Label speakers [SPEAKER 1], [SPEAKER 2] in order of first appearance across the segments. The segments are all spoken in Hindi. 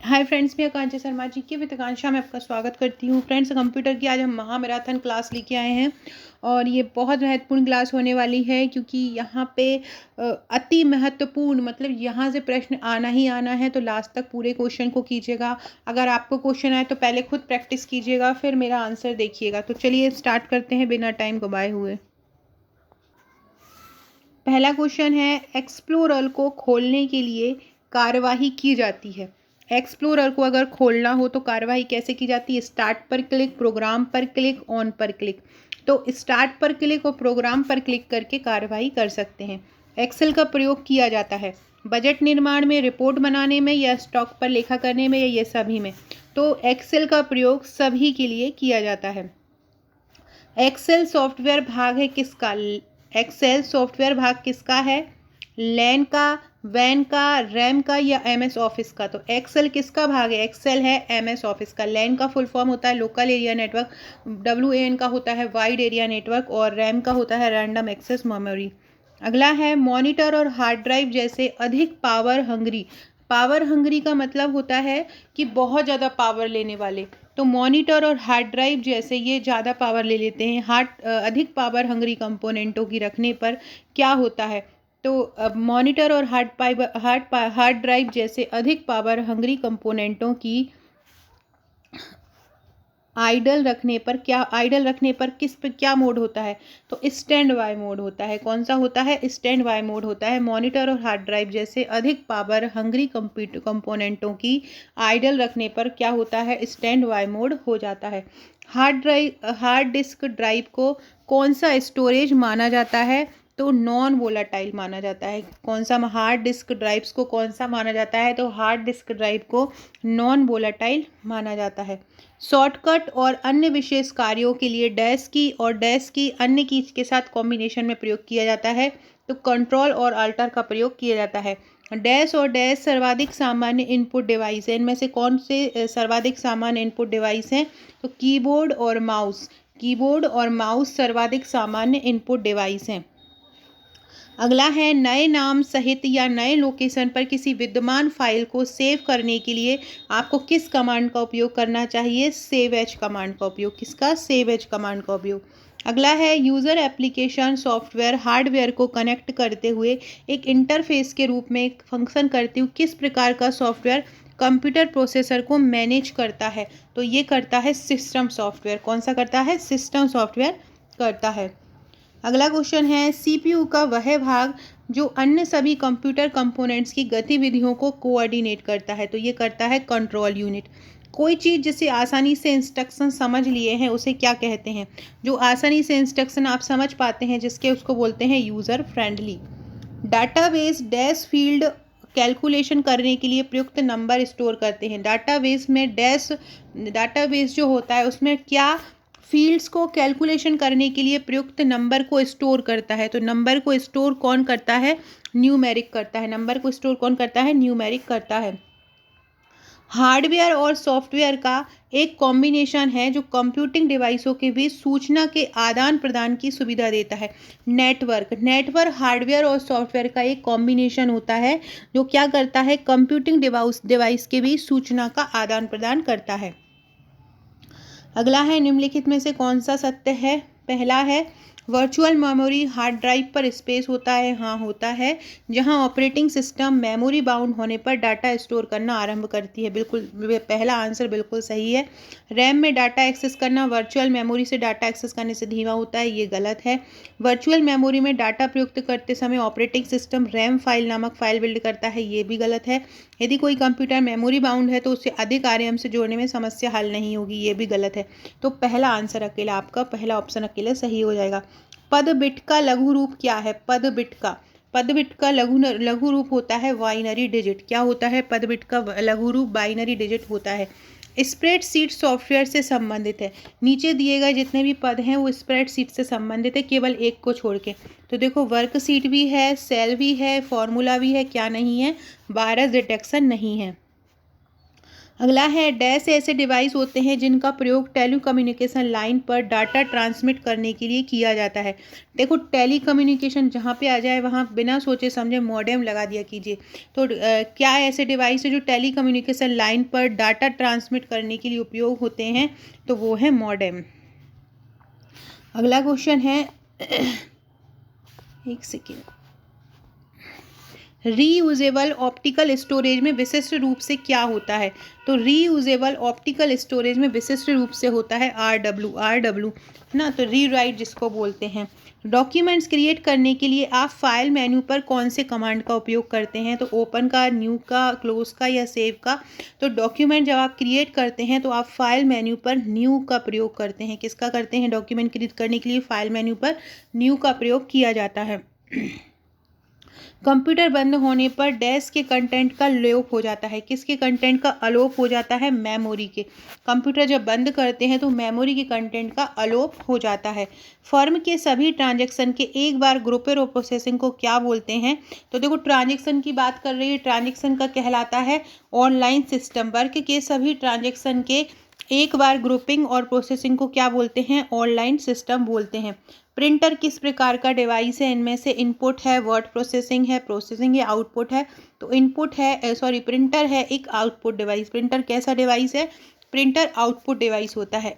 [SPEAKER 1] हाय फ्रेंड्स, मैं आकांक्षा शर्मा जी की वित्ताकांक्षा में आपका स्वागत करती हूँ। फ्रेंड्स, कंप्यूटर की आज हम महामैराथन क्लास लेके आए हैं और ये बहुत महत्वपूर्ण क्लास होने वाली है क्योंकि यहाँ पे अति महत्वपूर्ण मतलब यहाँ से प्रश्न आना ही आना है। तो लास्ट तक पूरे क्वेश्चन को कीजिएगा। अगर आपको क्वेश्चन आए तो पहले खुद प्रैक्टिस कीजिएगा, फिर मेरा आंसर देखिएगा। तो चलिए स्टार्ट करते हैं बिना टाइम गवाए हुए। पहला क्वेश्चन है, एक्सप्लोरर को खोलने के लिए कार्यवाही की जाती है। एक्सप्लोरर को अगर खोलना हो तो कार्यवाही कैसे की जाती है? स्टार्ट पर क्लिक, प्रोग्राम पर क्लिक, ऑन पर क्लिक। तो स्टार्ट पर क्लिक और प्रोग्राम पर क्लिक करके कार्यवाही कर सकते हैं। एक्सेल का प्रयोग किया जाता है बजट निर्माण में, रिपोर्ट बनाने में, या स्टॉक पर लेखा करने में, या ये सभी में। तो एक्सेल का प्रयोग सभी के लिए किया जाता है। एक्सेल सॉफ्टवेयर भाग है किसका? एक्सेल सॉफ्टवेयर भाग किसका है? लैन का, वैन का, रैम का, या एमएस ऑफिस का? तो एक्सेल किसका भाग है? एक्सेल है एमएस ऑफिस का। लैन का फुल फॉर्म होता है लोकल एरिया नेटवर्क, WAN का होता है वाइड एरिया नेटवर्क, और रैम का होता है रैंडम एक्सेस मेमोरी। अगला है, मॉनिटर और हार्ड ड्राइव जैसे अधिक पावर हंगरी। पावर हंगरी का मतलब होता है कि बहुत ज़्यादा पावर लेने वाले। तो मॉनिटर और हार्ड ड्राइव जैसे ये ज़्यादा पावर ले लेते हैं। अधिक पावर हंगरी कंपोनेंटों की रखने पर क्या होता है? तो अब मॉनिटर और हार्ड ड्राइव जैसे अधिक पावर हंगरी कंपोनेंटों की आइडल रखने पर किस पे क्या मोड होता है? तो स्टैंड बाय मोड होता है। कौन सा होता है? स्टैंड बाय मोड होता है। मॉनिटर और हार्ड ड्राइव जैसे अधिक पावर हंगरी कंपोनेंटों की आइडल रखने पर क्या होता है? स्टैंड बाय मोड हो जाता है। हार्ड डिस्क ड्राइव को कौन सा स्टोरेज माना जाता है? तो नॉन वोलाटाइल माना जाता है। कौन सा हार्ड डिस्क ड्राइव्स को कौन सा माना जाता है? तो हार्ड डिस्क ड्राइव को नॉन वोलाटाइल माना जाता है। शॉर्टकट और अन्य विशेष कार्यों के लिए डैश की और डैश की अन्य की के साथ कॉम्बिनेशन में प्रयोग किया जाता है। तो कंट्रोल और अल्टर का प्रयोग किया जाता है। डैश और डैश सर्वाधिक सामान्य इनपुट डिवाइस है। इनमें से कौन से सर्वाधिक सामान्य इनपुट डिवाइस हैं? तो कीबोर्ड और माउस। कीबोर्ड और माउस सर्वाधिक सामान्य इनपुट डिवाइस हैं। अगला है, नए नाम सहित या नए लोकेशन पर किसी विद्यमान फाइल को सेव करने के लिए आपको किस कमांड का उपयोग करना चाहिए? सेव एज कमांड का उपयोग। किसका? सेव एज कमांड का उपयोग। अगला है, यूज़र एप्लीकेशन सॉफ्टवेयर हार्डवेयर को कनेक्ट करते हुए एक इंटरफेस के रूप में एक फंक्शन करते हुए किस प्रकार का सॉफ्टवेयर कंप्यूटर प्रोसेसर को मैनेज करता है? तो ये करता है सिस्टम सॉफ्टवेयर। कौन सा करता है? सिस्टम सॉफ्टवेयर करता है। अगला क्वेश्चन है, सीपीयू का वह भाग जो अन्य सभी कंप्यूटर कंपोनेंट्स की गतिविधियों को कोऑर्डिनेट करता है। तो ये करता है कंट्रोल यूनिट। कोई चीज़ जिसे आसानी से इंस्ट्रक्शन समझ लिए हैं उसे क्या कहते हैं? जो आसानी से इंस्ट्रक्शन आप समझ पाते हैं जिसके, उसको बोलते हैं user friendly. Database dash field calculation करने के लिए प्रयुक्त नंबर स्टोर करते हैं। डाटाबेस जो होता है उसमें क्या फील्ड्स को कैलकुलेशन करने के लिए प्रयुक्त नंबर को स्टोर करता है? तो नंबर को स्टोर कौन करता है? न्यूमेरिक करता है। नंबर को स्टोर कौन करता है? न्यूमेरिक करता है। हार्डवेयर और सॉफ्टवेयर का एक कॉम्बिनेशन है जो कंप्यूटिंग डिवाइसों के बीच सूचना के आदान प्रदान की सुविधा देता है। नेटवर्क हार्डवेयर और सॉफ्टवेयर का एक कॉम्बिनेशन होता है जो क्या करता है? कंप्यूटिंग डिवाइस के बीच सूचना का आदान प्रदान करता है। अगला है, निम्नलिखित में से कौन सा सत्य है? पहला है, वर्चुअल मेमोरी हार्ड ड्राइव पर स्पेस होता है। हाँ, होता है। जहां ऑपरेटिंग सिस्टम मेमोरी बाउंड होने पर डाटा स्टोर करना आरंभ करती है। बिल्कुल, पहला आंसर बिल्कुल सही है। रैम में डाटा एक्सेस करना वर्चुअल मेमोरी से डाटा एक्सेस करने से धीमा होता है। ये गलत है। वर्चुअल मेमोरी में डाटा प्रयुक्त करते समय ऑपरेटिंग सिस्टम रैम फाइल नामक फाइल बिल्ड करता है। ये भी गलत है। यदि कोई कंप्यूटर मेमोरी बाउंड है तो उसे अधिक आरएम से जोड़ने में समस्या हल नहीं होगी। ये भी गलत है। तो पहला आंसर अकेला आपका, पहला ऑप्शन अकेले सही हो जाएगा। पद बिट का लघु रूप क्या है? पद बिट का लघु रूप होता है बाइनरी डिजिट। क्या होता है? पद बिट का लघु रूप बाइनरी डिजिट होता है। स्प्रेडशीट सॉफ्टवेयर से संबंधित है। नीचे दिए गए जितने भी पद हैं वो स्प्रेडशीट से संबंधित है, केवल एक को छोड़ के। तो देखो, वर्कशीट भी है, सेल भी है, फॉर्मूला भी है, क्या नहीं है? वायरस डिटेक्शन नहीं है। अगला है डैश ऐसे डिवाइस होते हैं जिनका प्रयोग टेलीकम्युनिकेशन लाइन पर डाटा ट्रांसमिट करने के लिए किया जाता है। देखो टेलीकम्युनिकेशन जहाँ पे आ जाए वहाँ बिना सोचे समझे मॉडेम लगा दिया कीजिए। तो क्या ऐसे डिवाइस है जो टेलीकम्युनिकेशन लाइन पर डाटा ट्रांसमिट करने के लिए उपयोग होते हैं, तो वो है मॉडेम। अगला क्वेश्चन है एक सेकेंड, रीयूजेबल ऑप्टिकल स्टोरेज में विशिष्ट रूप से क्या होता है? तो रीयूजेबल ऑप्टिकल स्टोरेज में विशिष्ट रूप से होता है आरडब्ल्यू ना, तो रीराइट जिसको बोलते हैं। डॉक्यूमेंट्स क्रिएट करने के लिए आप फाइल मेन्यू पर कौन से कमांड का उपयोग करते हैं? तो ओपन का, न्यू का, क्लोज का या सेव का? तो डॉक्यूमेंट जब आप क्रिएट करते हैं तो आप फाइल मेन्यू पर न्यू का प्रयोग करते हैं। किसका करते हैं? डॉक्यूमेंट क्रिएट करने के लिए फाइल मेन्यू पर न्यू का प्रयोग किया जाता है। कंप्यूटर बंद होने पर डैश के कंटेंट का लोप हो जाता है। किसके कंटेंट का अलोप हो जाता है? मेमोरी के। कंप्यूटर जब बंद करते हैं तो मेमोरी के कंटेंट का अलोप हो जाता है। फर्म के सभी ट्रांजैक्शन के एक बार ग्रुपर और प्रोसेसिंग को क्या बोलते हैं? तो देखो ट्रांजैक्शन की बात कर रही है, ट्रांजैक्शन का कहलाता है ऑनलाइन सिस्टम। वर्क के सभी ट्रांजैक्शन के एक बार ग्रुपिंग और प्रोसेसिंग को क्या बोलते हैं? ऑनलाइन सिस्टम बोलते हैं। प्रिंटर किस प्रकार का डिवाइस है? इनमें से इनपुट है, वर्ड प्रोसेसिंग है, प्रोसेसिंग या आउटपुट है? तो इनपुट है, प्रिंटर है एक आउटपुट डिवाइस। प्रिंटर कैसा डिवाइस है? प्रिंटर आउटपुट डिवाइस होता है।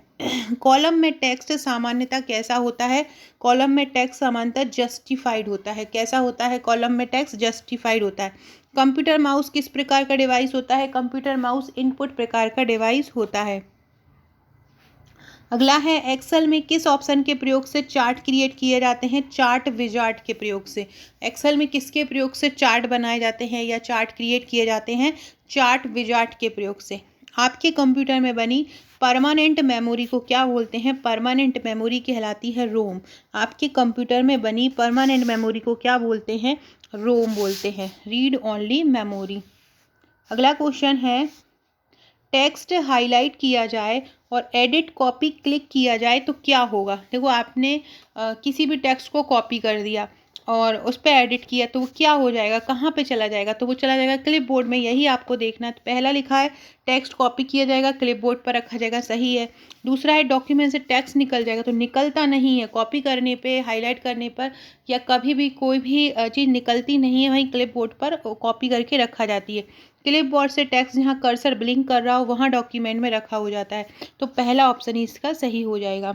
[SPEAKER 1] कॉलम में टेक्स्ट सामान्यतः कैसा होता है? कॉलम में टेक्स्ट सामान्यतः जस्टिफाइड होता है। कैसा होता है? कॉलम में टेक्स्ट जस्टिफाइड होता है। कंप्यूटर माउस किस प्रकार का डिवाइस होता है? कंप्यूटर माउस इनपुट प्रकार का डिवाइस होता है। अगला है एक्सेल में किस ऑप्शन के प्रयोग से चार्ट क्रिएट किए जाते हैं? चार्ट विजार्ड के प्रयोग से। एक्सेल में किसके प्रयोग से चार्ट बनाए जाते हैं या चार्ट क्रिएट किए जाते हैं? चार्ट विजार्ड के प्रयोग से। आपके कंप्यूटर में बनी परमानेंट मेमोरी को क्या बोलते हैं? परमानेंट मेमोरी कहलाती है रोम। आपके कंप्यूटर में बनी परमानेंट मेमोरी को क्या बोलते हैं? रोम बोलते हैं, रीड ओनली मेमोरी। अगला क्वेश्चन है टेक्स्ट हाईलाइट किया जाए और एडिट कॉपी क्लिक किया जाए तो क्या होगा? देखो आपने किसी भी टेक्स्ट को कॉपी कर दिया और उस पर एडिट किया तो वो क्या हो जाएगा? कहाँ पे चला जाएगा? तो वो चला जाएगा क्लिपबोर्ड में। यही आपको देखना है। तो पहला लिखा है टेक्स्ट कॉपी किया जाएगा, क्लिपबोर्ड पर रखा जाएगा, सही है। दूसरा है डॉक्यूमेंट से टेक्स्ट निकल जाएगा, तो निकलता नहीं है। कॉपी करने पे, हाईलाइट करने पर या कभी भी कोई भी चीज़ निकलती नहीं है, वहीं क्लिपबोर्ड पर कॉपी करके रखा जाती है। क्लिपबोर्ड से टेक्स्ट जहाँ कर्सर ब्लिंक कर रहा हो वहाँ डॉक्यूमेंट में रखा हो जाता है। तो पहला ऑप्शन ही इसका सही हो जाएगा।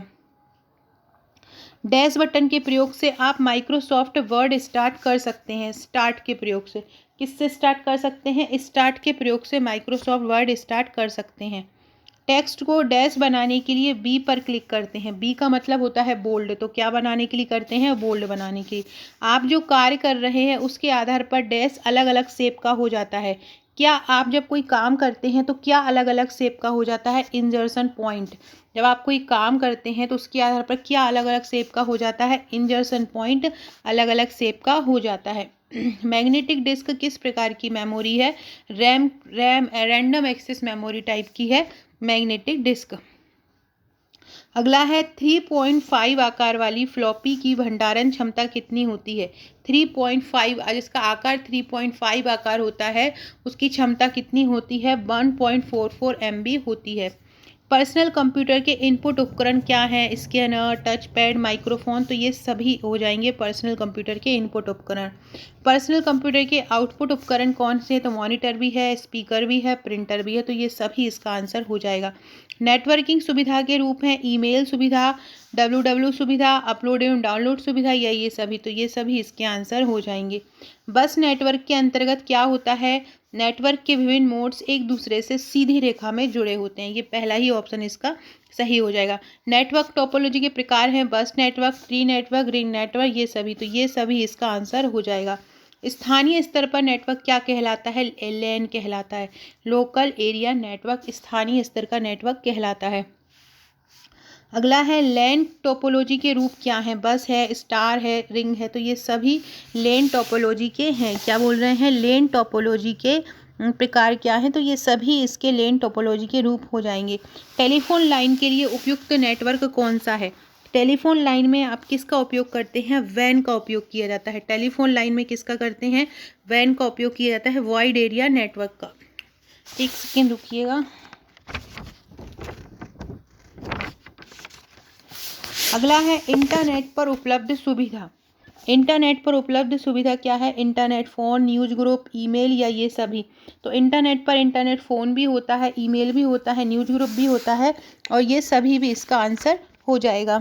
[SPEAKER 1] डैश बटन के प्रयोग से आप माइक्रोसॉफ्ट वर्ड स्टार्ट कर सकते हैं। स्टार्ट के प्रयोग से किससे स्टार्ट कर सकते हैं? स्टार्ट के प्रयोग से माइक्रोसॉफ्ट वर्ड स्टार्ट कर सकते हैं। टेक्स्ट को डैश बनाने के लिए बी पर क्लिक करते हैं। बी का मतलब होता है बोल्ड। तो क्या बनाने के लिए करते हैं? बोल्ड बनाने के लिए। आप जो कार्य कर रहे हैं उसके आधार पर डैश अलग अलग शेप का हो जाता है। क्या आप जब कोई काम करते हैं तो क्या अलग अलग शेप का हो जाता है? इंजर्शन पॉइंट। जब आप कोई काम करते हैं तो उसके आधार पर क्या अलग अलग शेप का हो जाता है? इंजर्शन पॉइंट अलग अलग शेप का हो जाता है। मैग्नेटिक डिस्क किस प्रकार की मेमोरी है? रैंडम एक्सेस मेमोरी टाइप की है मैग्नेटिक डिस्क। अगला है 3.5 आकार वाली फ्लॉपी की भंडारण क्षमता कितनी होती है? 3.5, जिसका आकार 3.5 आकार होता है उसकी क्षमता कितनी होती है? 1.44 MB होती है। पर्सनल कंप्यूटर के इनपुट उपकरण क्या हैं? Scanner, touch pad, microphone. तो ये सभी हो जाएंगे पर्सनल कंप्यूटर के इनपुट उपकरण। पर्सनल कंप्यूटर के आउटपुट उपकरण कौन से? तो मॉनिटर भी है, स्पीकर भी है, प्रिंटर भी है। तो ये सभी इसका आंसर हो जाएगा। नेटवर्किंग सुविधा के रूप हैं ईमेल सुविधा, WWW सुविधा, अपलोड एवं डाउनलोड सुविधा, या ये सभी? तो ये सभी इसके आंसर हो जाएंगे। बस नेटवर्क के अंतर्गत क्या होता है? नेटवर्क के विभिन्न मोड्स एक दूसरे से सीधी रेखा में जुड़े होते हैं। ये पहला ही ऑप्शन इसका सही हो जाएगा। नेटवर्क टोपोलॉजी के प्रकार हैं बस network, tree network, ring network, ये सभी। तो ये सभी इसका आंसर हो जाएगा। स्थानीय स्तर पर नेटवर्क क्या कहलाता है? LAN कहलाता है, लोकल एरिया नेटवर्क स्थानीय स्तर का नेटवर्क कहलाता है। अगला है लैन टोपोलॉजी के रूप क्या हैं? बस है, स्टार है, रिंग है। तो ये सभी लैन टोपोलॉजी के हैं। क्या बोल रहे हैं? लैन टोपोलॉजी के प्रकार क्या हैं? तो ये सभी इसके लैन टोपोलॉजी के रूप हो जाएंगे। टेलीफोन लाइन के लिए उपयुक्त नेटवर्क कौन सा है? टेलीफोन लाइन में आप किसका उपयोग करते हैं? वैन का उपयोग किया जाता है। टेलीफोन लाइन में किसका करते हैं? वैन का उपयोग किया जाता है, वाइड एरिया नेटवर्क का। एक सेकेंड रुकिएगा। अगला है इंटरनेट पर उपलब्ध सुविधा। इंटरनेट पर उपलब्ध सुविधा क्या है? Internet phone, news group, email या ये सभी। तो इंटरनेट पर इंटरनेट फ़ोन भी होता है, ईमेल भी होता है, न्यूज़ ग्रुप भी होता है और ये सभी भी इसका आंसर हो जाएगा।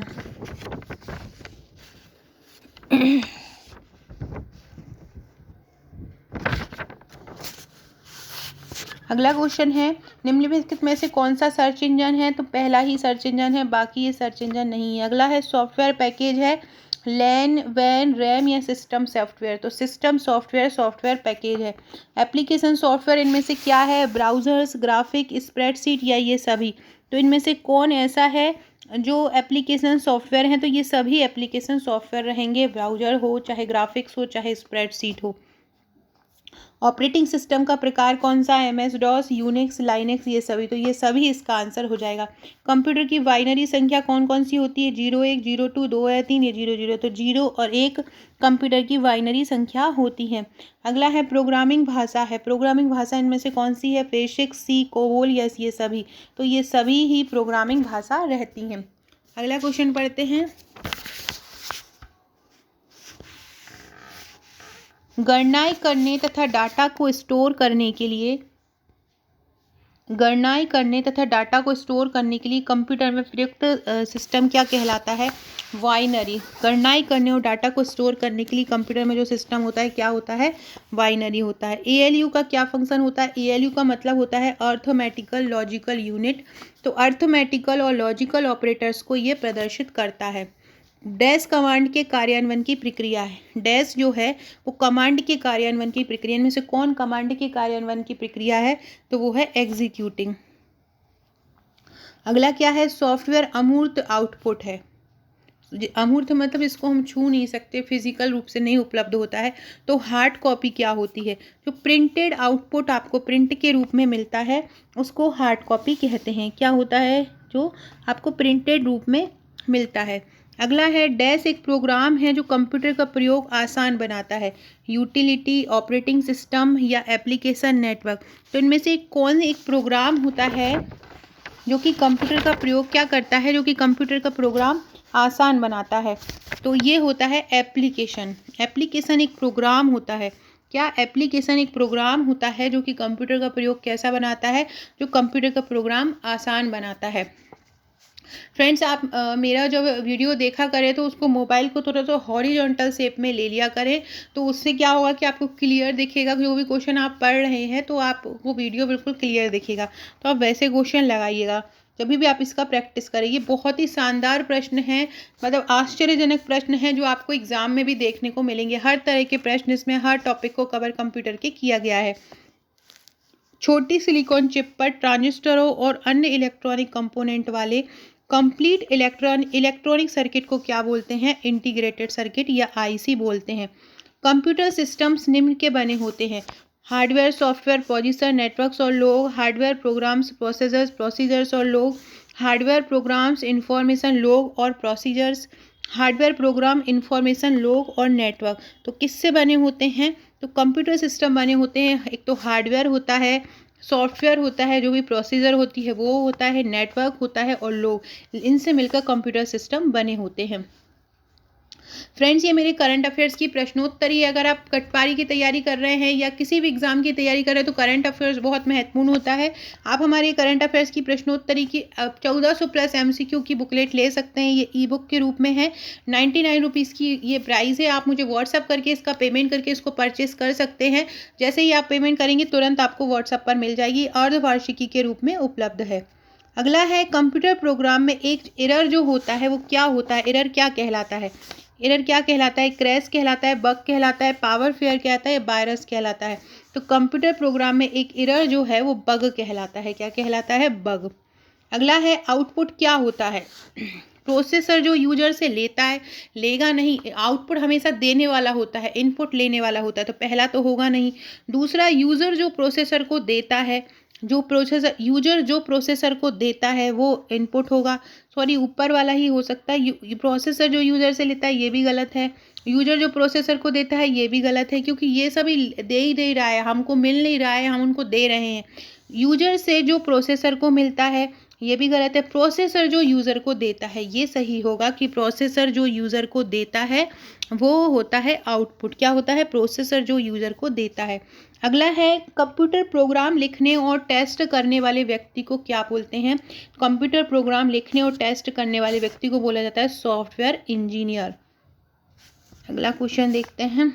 [SPEAKER 1] अगला क्वेश्चन है, निम्नलिखित में से कौन सा सर्च इंजन है? तो पहला ही सर्च इंजन है, बाकी ये सर्च इंजन नहीं है। अगला है सॉफ्टवेयर पैकेज है लैन, वैन, रैम या सिस्टम सॉफ्टवेयर। तो सिस्टम सॉफ्टवेयर सॉफ्टवेयर पैकेज है। एप्लीकेशन सॉफ्टवेयर इनमें से क्या है? ब्राउज़र्स, ग्राफिक, स्प्रेडशीट या ये सभी। तो इनमें से कौन ऐसा है जो एप्लीकेशन सॉफ्टवेयर हैं? तो ये सभी एप्लीकेशन सॉफ्टवेयर रहेंगे, ब्राउज़र हो, चाहे ग्राफिक्स हो, चाहे स्प्रेडशीट हो। ऑपरेटिंग सिस्टम का प्रकार कौन सा है? MS डॉस, यूनिक्स, लाइनेक्स ये सभी। तो ये सभी इसका आंसर हो जाएगा। कंप्यूटर की बाइनरी संख्या कौन कौन सी होती है? 0 1 0 2 2 या 3 या 0 0। तो 0 और 1 कंप्यूटर की बाइनरी संख्या होती है। अगला है प्रोग्रामिंग भाषा है। प्रोग्रामिंग भाषा इनमें से कौन सी है? बेसिक, सी, कोबोल या ये सभी। तो ये सभी ही प्रोग्रामिंग भाषा रहती हैं। अगला क्वेश्चन पढ़ते हैं। गणनाएं करने तथा डाटा को स्टोर करने के लिए कंप्यूटर में प्रयुक्त सिस्टम क्या कहलाता है? बाइनरी। गणनाएं करने और डाटा को स्टोर करने के लिए कंप्यूटर में जो सिस्टम होता है क्या होता है? बाइनरी होता है। ALU का क्या फंक्शन होता है? ALU का मतलब होता है अर्थमेटिकल लॉजिकल यूनिट। तो अर्थमेटिकल और लॉजिकल ऑपरेटर्स को ये प्रदर्शित करता है। डैश कमांड के कार्यान्वयन की प्रक्रिया है। डैश जो है वो कमांड के कार्यान्वयन की प्रक्रिया। इनमें से कौन कमांड के कार्यान्वयन की प्रक्रिया है? तो वो है एग्जीक्यूटिंग। अगला क्या है? सॉफ्टवेयर अमूर्त आउटपुट है। अमूर्त मतलब इसको हम छू नहीं सकते, फिजिकल रूप से नहीं उपलब्ध होता है। तो हार्ड कॉपी क्या होती है? जो प्रिंटेड आउटपुट आपको प्रिंट के रूप में मिलता है उसको हार्ड कॉपी कहते हैं। क्या होता है? जो आपको प्रिंटेड रूप में मिलता है। अगला है डैश एक प्रोग्राम है जो कंप्यूटर का प्रयोग आसान बनाता है। यूटिलिटी, ऑपरेटिंग सिस्टम या एप्लीकेशन नेटवर्क। तो इनमें से कौन एक प्रोग्राम होता है जो कि कंप्यूटर का प्रयोग क्या करता है? जो कि कंप्यूटर का प्रोग्राम आसान बनाता है। तो ये होता है एप्लीकेशन। एप्लीकेशन एक प्रोग्राम होता है। क्या? एप्लीकेशन एक प्रोग्राम होता है जो कि कंप्यूटर का प्रयोग कैसा बनाता है? जो कंप्यूटर का प्रोग्राम आसान बनाता है। फ्रेंड्स, आप मेरा जब वीडियो देखा करें तो उसको मोबाइल को थोड़ा सा हॉरिजॉन्टल शेप में ले लिया करें। तो उससे क्या होगा कि आपको क्लियर दिखेगा। जो भी क्वेश्चन आप पढ़ रहे हैं तो आपको वीडियो बिल्कुल क्लियर दिखेगा। तो आप वैसे क्वेश्चन लगाइएगा जब भी आप इसका प्रैक्टिस करें। ये बहुत ही शानदार प्रश्न है, मतलब आश्चर्यजनक प्रश्न है जो आपको एग्जाम में भी देखने को मिलेंगे। हर तरह के प्रश्न इसमें हर टॉपिक को कवर कंप्यूटर के किया गया है। छोटी सिलिकॉन चिप पर ट्रांजिस्टरों और अन्य इलेक्ट्रॉनिक कंपोनेंट वाले कंप्लीट इलेक्ट्रॉनिक सर्किट को क्या बोलते हैं? इंटीग्रेटेड सर्किट या IC बोलते हैं। कंप्यूटर सिस्टम्स निम्न के बने होते हैं। हार्डवेयर, सॉफ्टवेयर, प्रोसेसर, नेटवर्क्स और लोग। हार्डवेयर प्रोग्राम्स, प्रोसीजर्स और लोग। हार्डवेयर प्रोग्राम्स, इंफॉर्मेशन, लोग और प्रोसीजर्स। हार्डवेयर प्रोग्राम, इंफॉर्मेशन, लोग और नेटवर्क। तो किससे बने होते हैं? तो कंप्यूटर सिस्टम बने होते हैं। एक तो हार्डवेयर होता है, सॉफ्टवेयर होता है, जो भी प्रोसीजर होती है वो होता है, नेटवर्क होता है और लोग। इनसे मिलकर कंप्यूटर सिस्टम बने होते हैं। फ्रेंड्स, ये मेरे करंट अफेयर्स की प्रश्नोत्तरी है। अगर आप कटपारी की तैयारी कर रहे हैं या किसी भी एग्जाम की तैयारी कर रहे हैं तो करंट अफेयर्स बहुत महत्वपूर्ण होता है। आप हमारे करंट अफेयर्स की प्रश्नोत्तरी की 1400 प्लस MCQ की बुकलेट ले सकते हैं। ये ई-बुक के रूप में है। 99 रुपीज़ की ये प्राइस है। आप मुझे व्हाट्सअप करके इसका पेमेंट करके इसको परचेस कर सकते हैं। जैसे ही आप पेमेंट करेंगे तुरंत आपको व्हाट्सअप पर मिल जाएगी। अर्धवार्षिकी के रूप में उपलब्ध है। अगला है कंप्यूटर प्रोग्राम में एक एरर जो होता है वो क्या होता है? एरर क्या कहलाता है? एरर क्या कहलाता है? क्रैश कहलाता है, बग कहलाता है, पावर फेयर कहलाता है, वायरस कहलाता है। तो कंप्यूटर प्रोग्राम में एक एरर जो है वो बग कहलाता है। क्या कहलाता है? बग। अगला है आउटपुट क्या होता है? प्रोसेसर जो यूजर से लेता है, लेगा नहीं। आउटपुट हमेशा देने वाला होता है, इनपुट लेने वाला होता है। तो पहला तो होगा नहीं। दूसरा, यूजर जो प्रोसेसर को देता है, यूजर जो प्रोसेसर को देता है वो इनपुट होगा। सॉरी, ऊपर वाला ही हो सकता है। प्रोसेसर जो यूजर से लेता है ये भी गलत है। यूजर जो प्रोसेसर को देता है ये भी गलत है, क्योंकि ये सभी दे ही नहीं रहा है, हमको मिल नहीं रहा है, हम उनको दे रहे हैं। यूजर से जो प्रोसेसर को मिलता है ये भी गलत है। प्रोसेसर जो यूज़र को देता है, ये सही होगा कि प्रोसेसर जो यूज़र को देता है वो होता है आउटपुट। क्या होता है? प्रोसेसर जो यूज़र को देता है। अगला है, कंप्यूटर प्रोग्राम लिखने और टेस्ट करने वाले व्यक्ति को क्या बोलते हैं? कंप्यूटर प्रोग्राम लिखने और टेस्ट करने वाले व्यक्ति को बोला जाता है सॉफ्टवेयर इंजीनियर। अगला क्वेश्चन देखते हैं।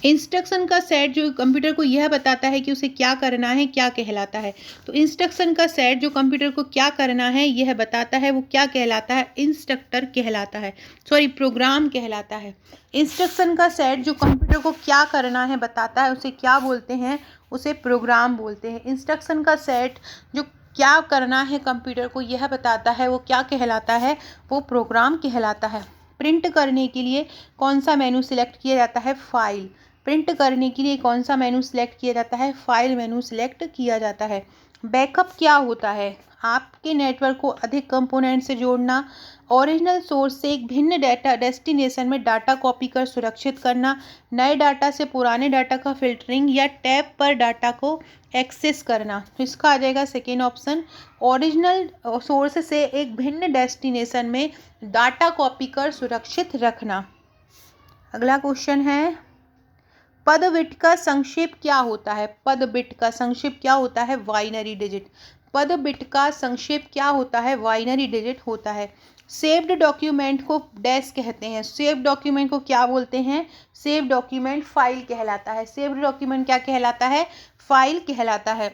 [SPEAKER 1] इंस्ट्रक्शन का सेट जो कंप्यूटर को यह बताता है कि उसे क्या करना है, क्या कहलाता है? तो इंस्ट्रक्शन का सेट जो कंप्यूटर को क्या करना है यह बताता है, वो क्या कहलाता है? इंस्ट्रक्टर कहलाता है, प्रोग्राम कहलाता है। इंस्ट्रक्शन का सेट जो कंप्यूटर को क्या करना है बताता है, उसे क्या बोलते हैं? उसे प्रोग्राम बोलते हैं। इंस्ट्रक्शन का सेट जो क्या करना है कंप्यूटर को यह बताता है, वो क्या कहलाता है? वो प्रोग्राम कहलाता है। प्रिंट करने के लिए कौन सा मेनू सिलेक्ट किया जाता है? फाइल। प्रिंट करने के लिए कौन सा मेनू सिलेक्ट किया जाता है? फाइल मेनू सिलेक्ट किया जाता है। बैकअप क्या होता है? आपके नेटवर्क को अधिक कंपोनेंट से जोड़ना, ओरिजिनल सोर्स से एक भिन्न डाटा डेस्टिनेशन में डाटा कॉपी कर सुरक्षित करना, नए डाटा से पुराने डाटा का फिल्टरिंग या टैब पर डाटा को एक्सेस करना। तो इसका आ जाएगा सेकेंड ऑप्शन, ओरिजिनल सोर्स से एक भिन्न डेस्टिनेशन में डाटा कॉपी कर सुरक्षित रखना। अगला क्वेश्चन है, पद बिट का संक्षेप क्या होता है? पद बिट का संक्षेप क्या होता है? Binary digit. पद बिट का संक्षेप क्या होता है? बाइनरी डिजिट होता है। सेव्ड डॉक्यूमेंट को डैश कहते हैं। सेव्ड डॉक्यूमेंट को क्या बोलते हैं? सेव्ड डॉक्यूमेंट फाइल कहलाता है। सेव्ड डॉक्यूमेंट क्या कहलाता है? फाइल कहलाता है।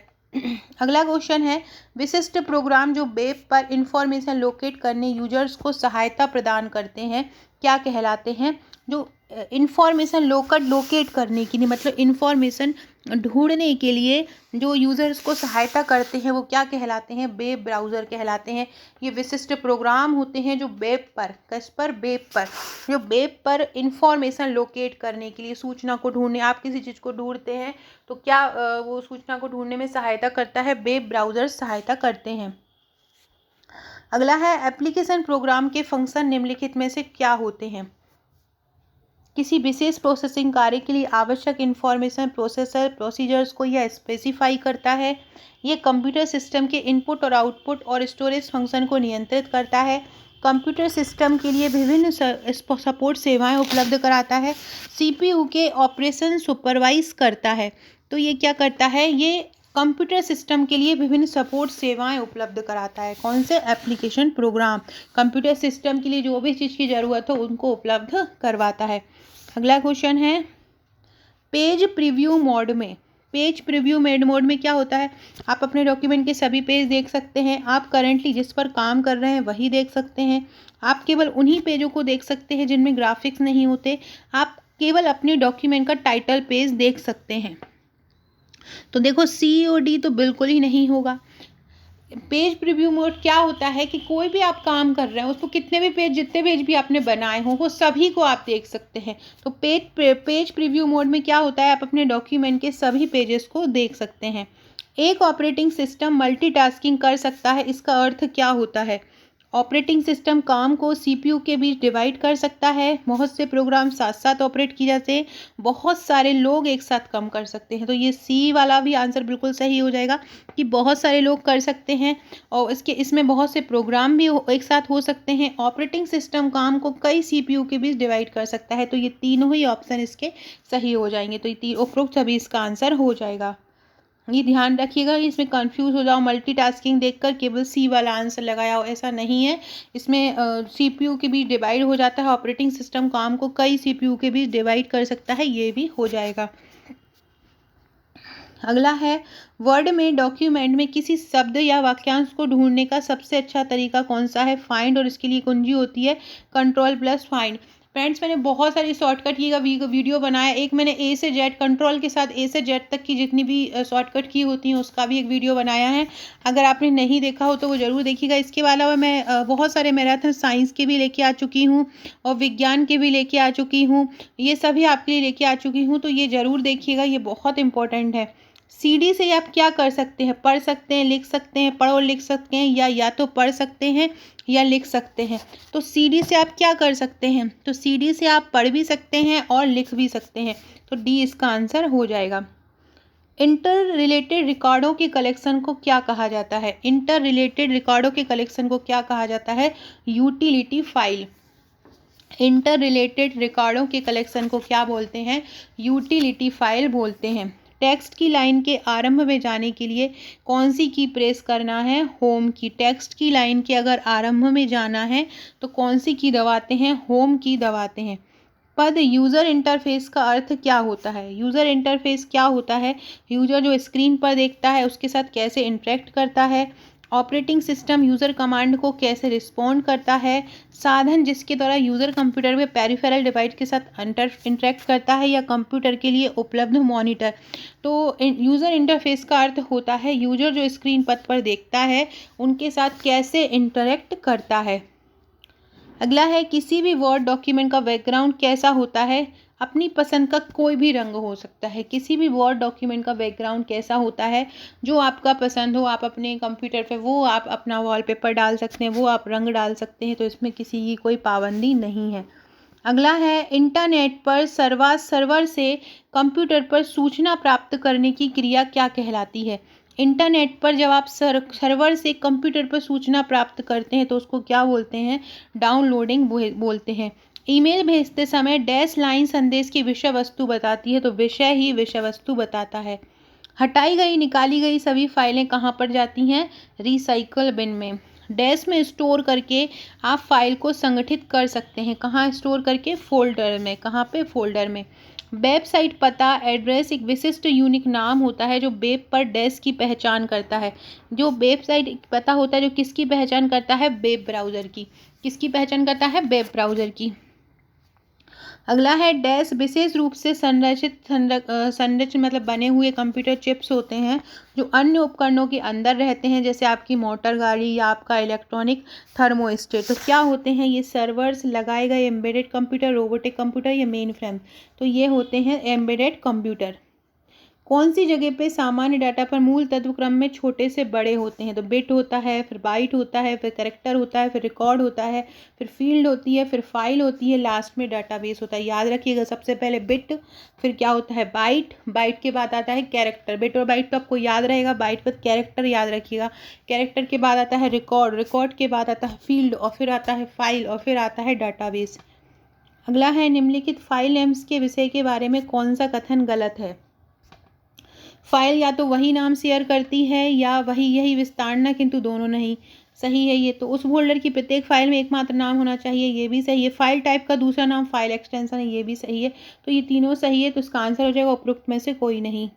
[SPEAKER 1] अगला क्वेश्चन है, विशिष्ट प्रोग्राम जो वेब पर इंफॉर्मेशन लोकेट करने यूजर्स को सहायता प्रदान करते हैं क्या कहलाते हैं? जो इंफॉर्मेशन लोकेट करने के लिए, मतलब इंफॉर्मेशन ढूंढने के लिए जो यूज़र्स को सहायता करते हैं वो क्या कहलाते हैं? वेब ब्राउज़र कहलाते हैं। ये विशिष्ट प्रोग्राम होते हैं जो वेब पर, किस पर? वेब पर, जो वेब पर इंफॉर्मेशन लोकेट करने के लिए, सूचना को ढूंढने, आप किसी चीज़ को ढूंढते हैं तो क्या वो सूचना को ढूंढने में सहायता करता है? वेब ब्राउज़र सहायता करते हैं। अगला है, एप्लीकेशन प्रोग्राम के फंक्शन निम्नलिखित में से क्या होते हैं? किसी विशेष प्रोसेसिंग कार्य के लिए आवश्यक इंफॉर्मेशन प्रोसेसर प्रोसीजर्स को यह स्पेसिफाई करता है। ये कंप्यूटर सिस्टम के इनपुट और आउटपुट और स्टोरेज फंक्शन को नियंत्रित करता है। कंप्यूटर सिस्टम के लिए विभिन्न सपोर्ट सेवाएं उपलब्ध कराता है। सीपीयू के ऑपरेशन सुपरवाइज करता है। तो ये क्या करता है? ये कंप्यूटर सिस्टम के लिए विभिन्न सपोर्ट सेवाएं उपलब्ध कराता है। कौन से? एप्लीकेशन प्रोग्राम कंप्यूटर सिस्टम के लिए जो भी चीज़ की ज़रूरत हो उनको उपलब्ध करवाता है। अगला क्वेश्चन है, पेज प्रीव्यू मोड में, पेज प्रीव्यू मोड में क्या होता है? आप अपने डॉक्यूमेंट के सभी पेज देख सकते हैं। आप करेंटली जिस पर काम कर रहे हैं वही देख सकते हैं। आप केवल उन्हीं पेजों को देख सकते हैं जिनमें ग्राफिक्स नहीं होते। आप केवल अपने डॉक्यूमेंट का टाइटल पेज देख सकते हैं। तो देखो, COD तो बिल्कुल ही नहीं होगा। पेज प्रीव्यू मोड क्या होता है कि कोई भी आप काम कर रहे हैं उसको कितने भी पेज, जितने पेज भी आपने बनाए हों वो सभी को आप देख सकते हैं। तो पेज प्रीव्यू मोड में क्या होता है? आप अपने डॉक्यूमेंट के सभी पेजेस को देख सकते हैं। एक ऑपरेटिंग सिस्टम मल्टीटास्किंग कर सकता है, इसका अर्थ क्या होता है? ऑपरेटिंग सिस्टम काम को CPU के बीच डिवाइड कर सकता है। बहुत से प्रोग्राम साथ साथ ऑपरेट किए जाते हैं। बहुत सारे लोग एक साथ काम कर सकते हैं। तो ये C वाला भी आंसर बिल्कुल सही हो जाएगा कि बहुत सारे लोग कर सकते हैं और इसमें बहुत से प्रोग्राम भी एक साथ हो सकते हैं। ऑपरेटिंग सिस्टम काम को कई CPU के बीच डिवाइड कर सकता है। तो ये तीनों ही ऑप्शन इसके सही हो जाएंगे। तो ये उपरोक्त सभी इसका आंसर हो जाएगा। ये ध्यान रखिएगा, इसमें कंफ्यूज हो जाओ मल्टीटास्किंग देखकर केवल C वाला आंसर लगाया हो, ऐसा नहीं है। इसमें CPU के बीच डिवाइड हो जाता है। ऑपरेटिंग सिस्टम काम को कई CPU के बीच डिवाइड कर सकता है, ये भी हो जाएगा। अगला है, वर्ड में डॉक्यूमेंट में किसी शब्द या वाक्यांश को ढूंढने का सबसे अच्छा तरीका कौन सा है? फाइंड, और इसके लिए कुंजी होती है Ctrl+Find। फ्रेंड्स, मैंने बहुत सारी शॉर्टकट की का वीडियो बनाया। एक मैंने A से Z, कंट्रोल के साथ A से Z तक की जितनी भी शॉर्टकट की होती हैं उसका भी एक वीडियो बनाया है। अगर आपने नहीं देखा हो तो वो ज़रूर देखिएगा। इसके अलावा मैं बहुत सारे मैराथन साइंस के भी लेके आ चुकी हूँ और विज्ञान के भी लेके आ चुकी हूँ। ये सभी आपके लिए लेके आ चुकी हूँ, तो ये ज़रूर देखिएगा, ये बहुत इंपॉर्टेंट है। CD से आप क्या कर सकते हैं? पढ़ सकते हैं, लिख सकते हैं। पढ़ और लिख सकते हैं या तो पढ़ सकते हैं या लिख सकते हैं। तो CD से आप क्या कर सकते हैं? तो CD से आप पढ़ भी सकते हैं और लिख भी सकते हैं। तो D इसका आंसर हो जाएगा। इंटर रिलेटेड रिकॉर्डों के कलेक्शन को क्या कहा जाता है? इंटर रिलेटेड रिकॉर्डों के कलेक्शन को क्या कहा जाता है? Utility file. इंटर रिलेटेड रिकॉर्डों के कलेक्शन को क्या बोलते हैं? यूटिलिटी फाइल बोलते हैं। टेक्स्ट की लाइन के आरंभ में जाने के लिए कौन सी की प्रेस करना है? होम की। टेक्स्ट की लाइन के अगर आरंभ में जाना है तो कौन सी की दबाते हैं? होम की दबाते हैं। पद यूज़र इंटरफेस का अर्थ क्या होता है? यूज़र इंटरफेस क्या होता है? यूज़र जो स्क्रीन पर देखता है उसके साथ कैसे इंटरेक्ट करता है। ऑपरेटिंग सिस्टम यूज़र कमांड को कैसे रिस्पॉन्ड करता है। साधन जिसके द्वारा यूज़र कंप्यूटर में पेरिफेरल डिवाइस के साथ इंटरेक्ट करता है या कंप्यूटर के लिए उपलब्ध मॉनिटर। तो यूज़र इंटरफेस का अर्थ होता है यूज़र जो स्क्रीन पर देखता है उनके साथ कैसे इंटरेक्ट करता है। अगला है किसी भी वर्ड डॉक्यूमेंट का बैकग्राउंड कैसा होता है? अपनी पसंद का कोई भी रंग हो सकता है। किसी भी वर्ड डॉक्यूमेंट का बैकग्राउंड कैसा होता है? जो आपका पसंद हो, आप अपने कंप्यूटर पे वो आप अपना वॉलपेपर डाल सकते हैं, वो आप रंग डाल सकते हैं, तो इसमें किसी की कोई पाबंदी नहीं है। अगला है इंटरनेट पर सर्वर से कंप्यूटर पर सूचना प्राप्त करने की क्रिया क्या कहलाती है? इंटरनेट पर जब आप सर्वर से कंप्यूटर पर सूचना प्राप्त करते हैं तो उसको क्या बोलते हैं? डाउनलोडिंग बोलते हैं। ईमेल भेजते समय डैश लाइन संदेश की विषय वस्तु बताती है, तो विषय ही विषय वस्तु बताता है। हटाई गई निकाली गई सभी फाइलें कहाँ पर जाती हैं? रिसाइकल बिन में। डैश में स्टोर करके आप फाइल को संगठित कर सकते हैं। कहाँ स्टोर करके? फोल्डर में। कहाँ पे? फोल्डर में। वेबसाइट पता एड्रेस एक विशिष्ट यूनिक नाम होता है जो वेब पर डैश की पहचान करता है। जो वेबसाइट पता होता है जो किसकी पहचान करता है? वेब ब्राउज़र की। किसकी पहचान करता है? वेब ब्राउज़र की। अगला है डैश विशेष रूप से संरचित मतलब बने हुए कंप्यूटर चिप्स होते हैं जो अन्य उपकरणों के अंदर रहते हैं, जैसे आपकी मोटर गाड़ी या आपका इलेक्ट्रॉनिक थर्मोस्टेट। तो क्या होते हैं ये? सर्वर्स, लगाए गए एम्बेडेड कंप्यूटर, रोबोटिक कंप्यूटर या मेन फ्रेम। तो ये होते हैं एम्बेडेड कंप्यूटर। कौन सी जगह पे सामान्य डाटा पर मूल तत्व क्रम में छोटे से बड़े होते हैं? तो बिट होता है, फिर बाइट होता है, फिर कैरेक्टर होता है, फिर रिकॉर्ड होता है, फिर फील्ड होती है, फिर फाइल होती है, लास्ट में डाटाबेस होता है। याद रखिएगा, सबसे पहले बिट, फिर क्या होता है? बाइट, बाइट के बाद आता है कैरेक्टर। बिट और बाइट तो आपको याद रहेगा, बाइट पर कैरेक्टर याद रखिएगा। कैरेक्टर के बाद आता है रिकॉर्ड, रिकॉर्ड के बाद आता है फील्ड, और फिर आता है फाइल, और फिर आता है डाटाबेस। अगला है निम्नलिखित फाइल नेम्स के विषय के बारे में कौन सा कथन गलत है? फाइल या तो वही नाम शेयर करती है या वही यही विस्तारना, किंतु दोनों नहीं। सही है ये तो। उस फोल्डर की प्रत्येक फाइल में एकमात्र नाम होना चाहिए, ये भी सही है। फाइल टाइप का दूसरा नाम फाइल एक्सटेंशन है, ये भी सही है। तो ये तीनों सही है, तो इसका आंसर हो जाएगा उपरोक्त में से कोई नहीं।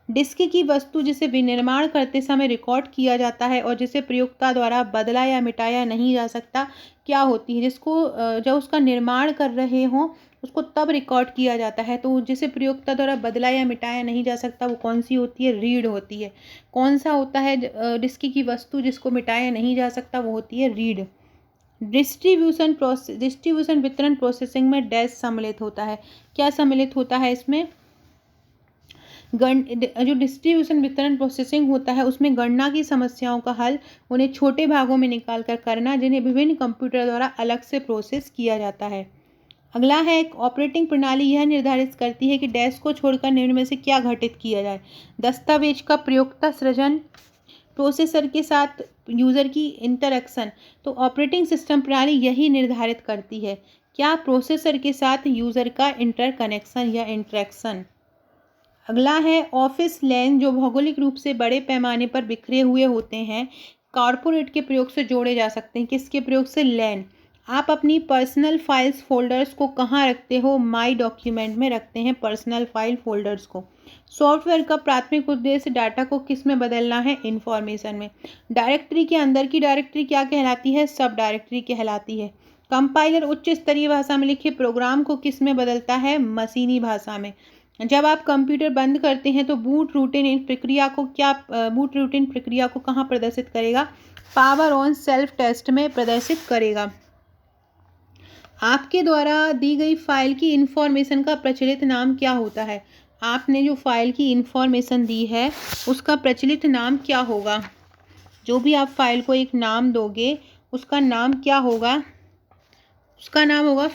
[SPEAKER 1] डिस्क की वस्तु जिसे विनिर्माण करते समय रिकॉर्ड किया जाता है और जिसे प्रयोक्ता द्वारा बदला या मिटाया नहीं जा सकता, क्या होती है? जिसको जब उसका निर्माण कर रहे हों उसको तब रिकॉर्ड किया जाता है, तो जिसे प्रयोक्ता द्वारा बदला या मिटाया नहीं जा सकता वो कौन सी होती है? रीड होती है। कौन सा होता है डिस्क की वस्तु जिसको मिटाया नहीं जा सकता? वो होती है रीड। डिस्ट्रीब्यूशन वितरण प्रोसेसिंग में डैश सम्मिलित होता है। क्या सम्मिलित होता है इसमें? जो डिस्ट्रीब्यूशन वितरण प्रोसेसिंग होता है उसमें गणना की समस्याओं का हल उन्हें छोटे भागों में निकाल कर करना, जिन्हें विभिन्न कंप्यूटर द्वारा अलग से प्रोसेस किया जाता है। अगला है ऑपरेटिंग प्रणाली यह निर्धारित करती है कि डैश को छोड़कर निम्न में से क्या घटित किया जाए? दस्तावेज का प्रयोक्ता सृजन, प्रोसेसर के साथ यूज़र की इंटरेक्शन। तो ऑपरेटिंग सिस्टम प्रणाली यही निर्धारित करती है, क्या? प्रोसेसर के साथ यूज़र का इंटरकनेक्शन या इंटरेक्शन। अगला है ऑफिस लैन जो भौगोलिक रूप से बड़े पैमाने पर बिखरे हुए होते हैं, कॉर्पोरेट के प्रयोग से जोड़े जा सकते हैं। किसके प्रयोग से? लैन। आप अपनी पर्सनल फाइल्स फोल्डर्स को कहाँ रखते हो? माई डॉक्यूमेंट में रखते हैं पर्सनल फाइल फोल्डर्स को। सॉफ्टवेयर का प्राथमिक उद्देश्य डाटा को किस में बदलना है? इंफॉर्मेशन में। डायरेक्टरी के अंदर की डायरेक्टरी क्या कहलाती है? सब डायरेक्टरी कहलाती है। कंपाइलर उच्च स्तरीय भाषा में लिखे प्रोग्राम को किस में बदलता है? मशीनी भाषा में। जब आप कंप्यूटर बंद करते हैं तो बूट रूटीन प्रक्रिया को कहाँ प्रदर्शित करेगा? पावर ऑन सेल्फ टेस्ट में प्रदर्शित करेगा। आपके द्वारा दी गई फाइल की इंफॉर्मेशन का प्रचलित नाम क्या होता है? आपने जो फाइल की इंफॉर्मेशन दी है उसका प्रचलित नाम क्या होगा? जो भी आप फाइल को एक नाम दोगे उसका नाम क्या होगा? उसका नाम होगा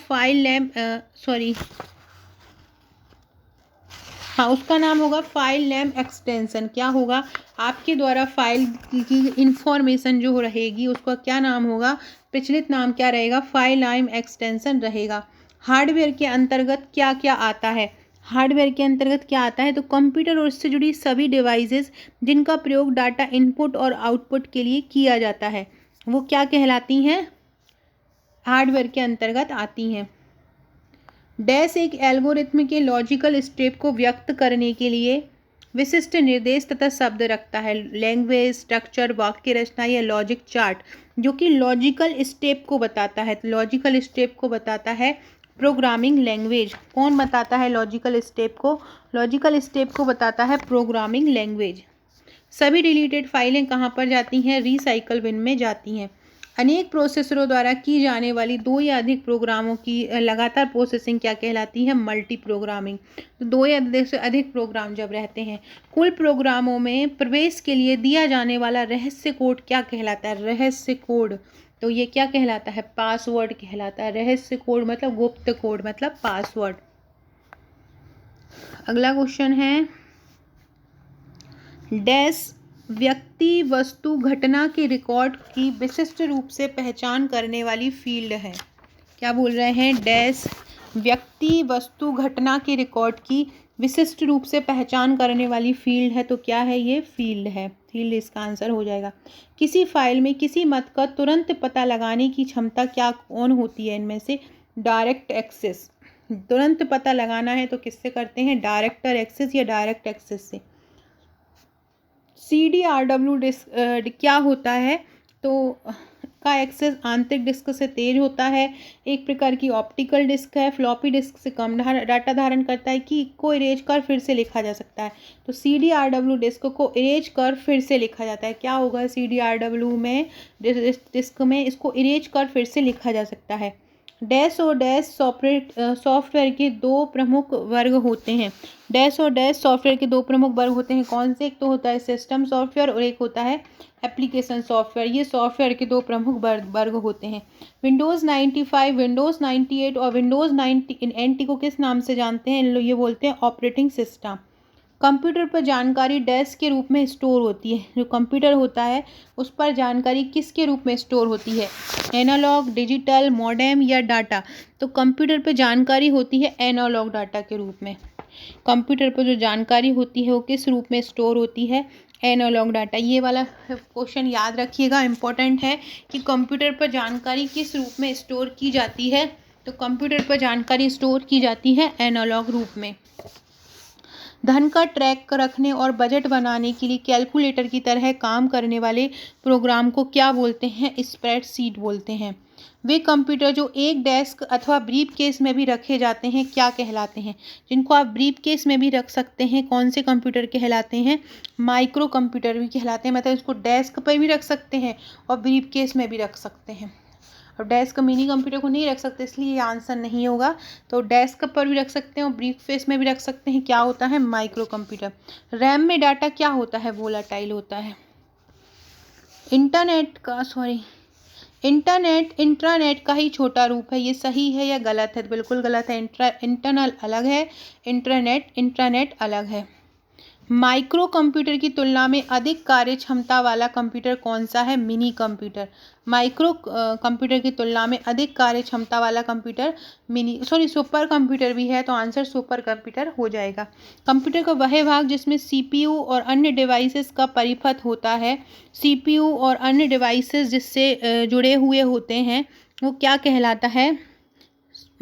[SPEAKER 1] हाँ, उसका नाम होगा फाइल नेम एक्सटेंशन। क्या होगा, आपके द्वारा फाइल की इंफॉर्मेशन जो रहेगी उसका क्या नाम होगा, प्रचलित नाम क्या रहेगा, फाइल नेम एक्सटेंशन रहेगा। हार्डवेयर के अंतर्गत क्या क्या आता है, हार्डवेयर के अंतर्गत क्या आता है, तो कंप्यूटर और उससे जुड़ी सभी डिवाइसेस जिनका प्रयोग डाटा इनपुट और आउटपुट के लिए किया जाता है वो क्या कहलाती हैं, हार्डवेयर के अंतर्गत आती हैं। डैश एक एल्गोरिथम के लॉजिकल स्टेप को व्यक्त करने के लिए विशिष्ट निर्देश तथा शब्द रखता है। लैंग्वेज, स्ट्रक्चर, वाक्य रचना या लॉजिक चार्ट जो कि लॉजिकल स्टेप को बताता है। लॉजिकल स्टेप को बताता है प्रोग्रामिंग लैंग्वेज। कौन बताता है लॉजिकल स्टेप को, लॉजिकल स्टेप को बताता है प्रोग्रामिंग लैंग्वेज। सभी डिलीटेड फाइलें कहाँ पर जाती हैं, रिसाइकल बिन में जाती हैं। अनेक प्रोसेसरों द्वारा की जाने वाली दो या अधिक प्रोग्रामों की लगातार प्रोसेसिंग क्या कहलाती है, मल्टी प्रोग्रामिंग। तो दो या अधिक से अधिक प्रोग्राम जब रहते हैं, कुल प्रोग्रामों में प्रवेश के लिए दिया जाने वाला रहस्य कोड क्या कहलाता है, रहस्य कोड। तो ये क्या कहलाता है, पासवर्ड कहलाता है। रहस्य कोड मतलब गुप्त कोड मतलब पासवर्ड। अगला क्वेश्चन है, डैश व्यक्ति, वस्तु, घटना के रिकॉर्ड की विशिष्ट रूप से पहचान करने वाली फील्ड है। क्या बोल रहे हैं, डैश व्यक्ति, वस्तु, घटना के रिकॉर्ड की विशिष्ट रूप से पहचान करने वाली फील्ड है। तो क्या है, ये फील्ड है, फील्ड इसका आंसर हो जाएगा। किसी फाइल में किसी मत का तुरंत पता लगाने की क्षमता क्या कौन होती है, इनमें से डायरेक्ट एक्सेस। तुरंत पता लगाना है तो किससे करते हैं, डायरेक्टर एक्सेस या डायरेक्ट एक्सेस से। CDRW डिस्क क्या होता है, तो का एक्सेस आंतरिक डिस्क से तेज होता है। एक प्रकार की ऑप्टिकल डिस्क है, फ्लॉपी डिस्क से कम डाटा धारण करता है कि को इरेज कर फिर से लिखा जा सकता है। तो CDRW डिस्क को इरेज कर फिर से लिखा जाता है। क्या होगा, CDRW में डिस्क में इसको इरेज कर फिर से लिखा जा सकता है। डैश और डैश सॉफ्टवेयर के दो प्रमुख वर्ग होते हैं। डैश और डैश सॉफ्टवेयर के दो प्रमुख वर्ग होते हैं। कौन से, एक तो होता है सिस्टम सॉफ्टवेयर और एक होता है एप्लीकेशन सॉफ्टवेयर। ये सॉफ्टवेयर के दो प्रमुख वर्ग होते हैं। विंडोज़ 95, विंडोज़ 98 और विंडोज़ 90 को किस नाम से जानते हैं, ये बोलते हैं ऑपरेटिंग सिस्टम। कंप्यूटर पर जानकारी डैश के रूप में स्टोर होती है। जो कंप्यूटर होता है उस पर जानकारी किसके रूप में स्टोर होती है, एनालॉग, डिजिटल, मॉडेम या डाटा। तो कंप्यूटर पर जानकारी होती है एनालॉग डाटा के रूप में। कंप्यूटर पर जो जानकारी होती है वो किस रूप में स्टोर होती है, एनालॉग डाटा। ये वाला क्वेश्चन याद रखिएगा, इम्पोर्टेंट है कि कंप्यूटर पर जानकारी किस रूप में स्टोर की जाती है। तो कंप्यूटर पर जानकारी स्टोर की जाती है एनालॉग रूप में। धन का ट्रैक रखने और बजट बनाने के लिए कैलकुलेटर की तरह काम करने वाले प्रोग्राम को क्या बोलते हैं, स्प्रेडशीट बोलते हैं। वे कंप्यूटर जो एक डेस्क अथवा ब्रीफ केस में भी रखे जाते हैं क्या कहलाते हैं, जिनको आप ब्रीफ केस में भी रख सकते हैं, कौन से कंप्यूटर कहलाते हैं, माइक्रो कंप्यूटर भी कहलाते हैं। मतलब इसको डेस्क पर भी रख सकते हैं और ब्रीफ केस में भी रख सकते हैं। और डेस्क मिनी कंप्यूटर को नहीं रख सकते, इसलिए ये आंसर नहीं होगा। तो डेस्क पर भी रख सकते हैं और ब्रीफ केस में भी रख सकते हैं। क्या होता है, माइक्रो कंप्यूटर। रैम में डाटा क्या होता है, वोलाटाइल होता है। इंटरनेट का ही छोटा रूप है। ये सही है या गलत है, बिल्कुल गलत है। इंटरनल अलग है, इंट्रानेट अलग है। माइक्रो कंप्यूटर की तुलना में अधिक कार्य क्षमता वाला कंप्यूटर कौन सा है, मिनी कंप्यूटर। माइक्रो कंप्यूटर की तुलना में अधिक कार्य क्षमता वाला कंप्यूटर सुपर कंप्यूटर भी है, तो आंसर सुपर कंप्यूटर हो जाएगा। कंप्यूटर का वह भाग जिसमें CPU और अन्य डिवाइसेस का परिपथ होता है, CPU और अन्य डिवाइसेस जिससे जुड़े हुए होते हैं वो क्या कहलाता है,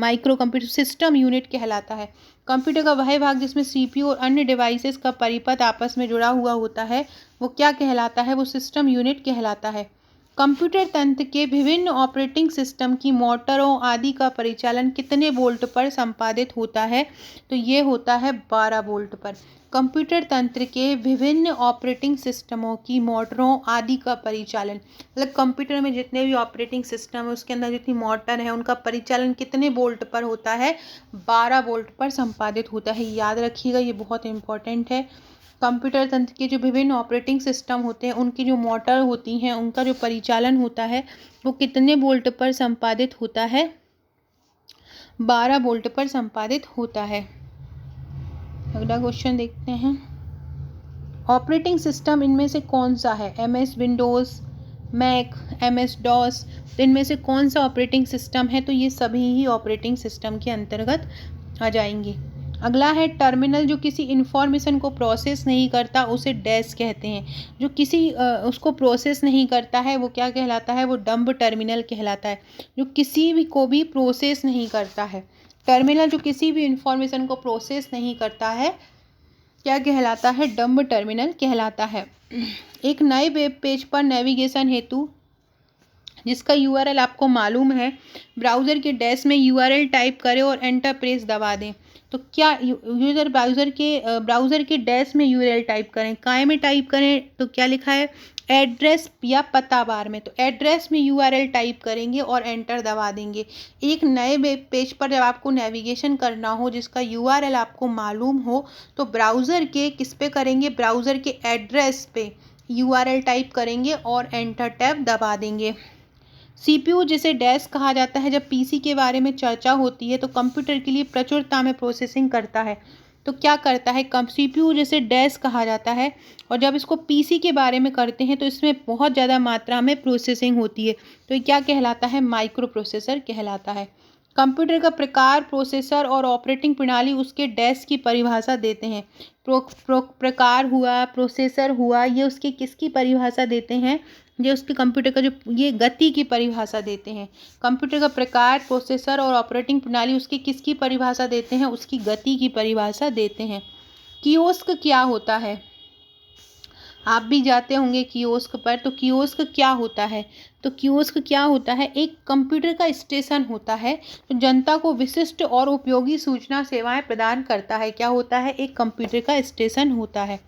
[SPEAKER 1] माइक्रो कंप्यूटर सिस्टम यूनिट कहलाता है। कंप्यूटर का वह भाग जिसमें CPU और अन्य डिवाइसेस का परिपथ आपस में जुड़ा हुआ होता है वो क्या कहलाता है, वो सिस्टम यूनिट कहलाता है। कंप्यूटर तंत्र के विभिन्न ऑपरेटिंग सिस्टम की मोटरों आदि का परिचालन कितने वोल्ट पर संपादित होता है, तो ये होता है 12 वोल्ट पर। कंप्यूटर तंत्र के विभिन्न ऑपरेटिंग सिस्टमों की मोटरों आदि का परिचालन, मतलब कंप्यूटर में जितने भी ऑपरेटिंग सिस्टम है उसके अंदर जितनी मोटर है उनका परिचालन कितने वोल्ट पर होता है, 12 वोल्ट पर संपादित होता है। याद रखिएगा, ये बहुत इंपॉर्टेंट है। कंप्यूटर तंत्र के जो विभिन्न ऑपरेटिंग सिस्टम होते हैं उनकी जो मोटर होती हैं उनका जो परिचालन होता है वो कितने वोल्ट पर संपादित होता है, 12 वोल्ट पर संपादित होता है। अगला क्वेश्चन देखते हैं। ऑपरेटिंग सिस्टम इनमें से कौन सा है? MS Windows, Mac, MS DOS, तो इनमें से कौन सा ऑपरेटिंग सिस्टम है? तो ये सभी ही ऑपरेटिंग सिस्टम के अंतर्गत आ जाएंगे। अगला है टर्मिनल, जो किसी इंफॉर्मेशन को प्रोसेस नहीं करता उसे डैश कहते हैं। जो किसी उसको प्रोसेस नहीं करता है वो क्या कहलाता है? वो डंब टर्मिनल कहलाता है। जो किसी भी को भी प्रोसेस नहीं करता है, टर्मिनल जो किसी भी इंफॉर्मेशन को प्रोसेस नहीं करता है क्या कहलाता है? डंब टर्मिनल कहलाता है। एक नए वेब पेज पर नेविगेशन हेतु जिसका URL आपको मालूम है, ब्राउज़र के डैश में URL टाइप करें और एंटर प्रेस दबा दें। तो क्या यूज़र ब्राउज़र के डैश में URL टाइप करें, काय में टाइप करें? तो क्या लिखा है? एड्रेस या पता बार में। तो एड्रेस में URL टाइप करेंगे और एंटर दबा देंगे। एक नए वेब पेज पर जब आपको नेविगेशन करना हो जिसका URL आपको मालूम हो तो ब्राउज़र के किस पे करेंगे? ब्राउज़र के एड्रेस पे URL टाइप करेंगे और एंटर टैब दबा देंगे। CPU जिसे डैश कहा जाता है, जब PC के बारे में चर्चा होती है तो कंप्यूटर के लिए प्रचुरता में प्रोसेसिंग करता है। तो क्या करता है? CPU जिसे डैश कहा जाता है और जब इसको PC के बारे में करते हैं तो इसमें बहुत ज़्यादा मात्रा में प्रोसेसिंग होती है। तो ये क्या कहलाता है? माइक्रो प्रोसेसर कहलाता है। कंप्यूटर का प्रकार, प्रोसेसर और ऑपरेटिंग प्रणाली उसके डैश की परिभाषा देते हैं। प्रकार हुआ, प्रोसेसर हुआ, ये उसकी किसकी परिभाषा देते हैं? ये उसके कंप्यूटर का जो ये गति की परिभाषा देते हैं। कंप्यूटर का प्रकार, प्रोसेसर और ऑपरेटिंग प्रणाली उसकी किसकी परिभाषा देते हैं? उसकी गति की परिभाषा देते हैं। कियोस्क क्या होता है? आप भी जाते होंगे कियोस्क पर, तो कियोस्क क्या होता है? तो कियोस्क क्या होता है? एक कंप्यूटर का स्टेशन होता है जो जनता को विशिष्ट और उपयोगी सूचना सेवाएं प्रदान करता है। क्या होता है? एक कंप्यूटर का स्टेशन होता है।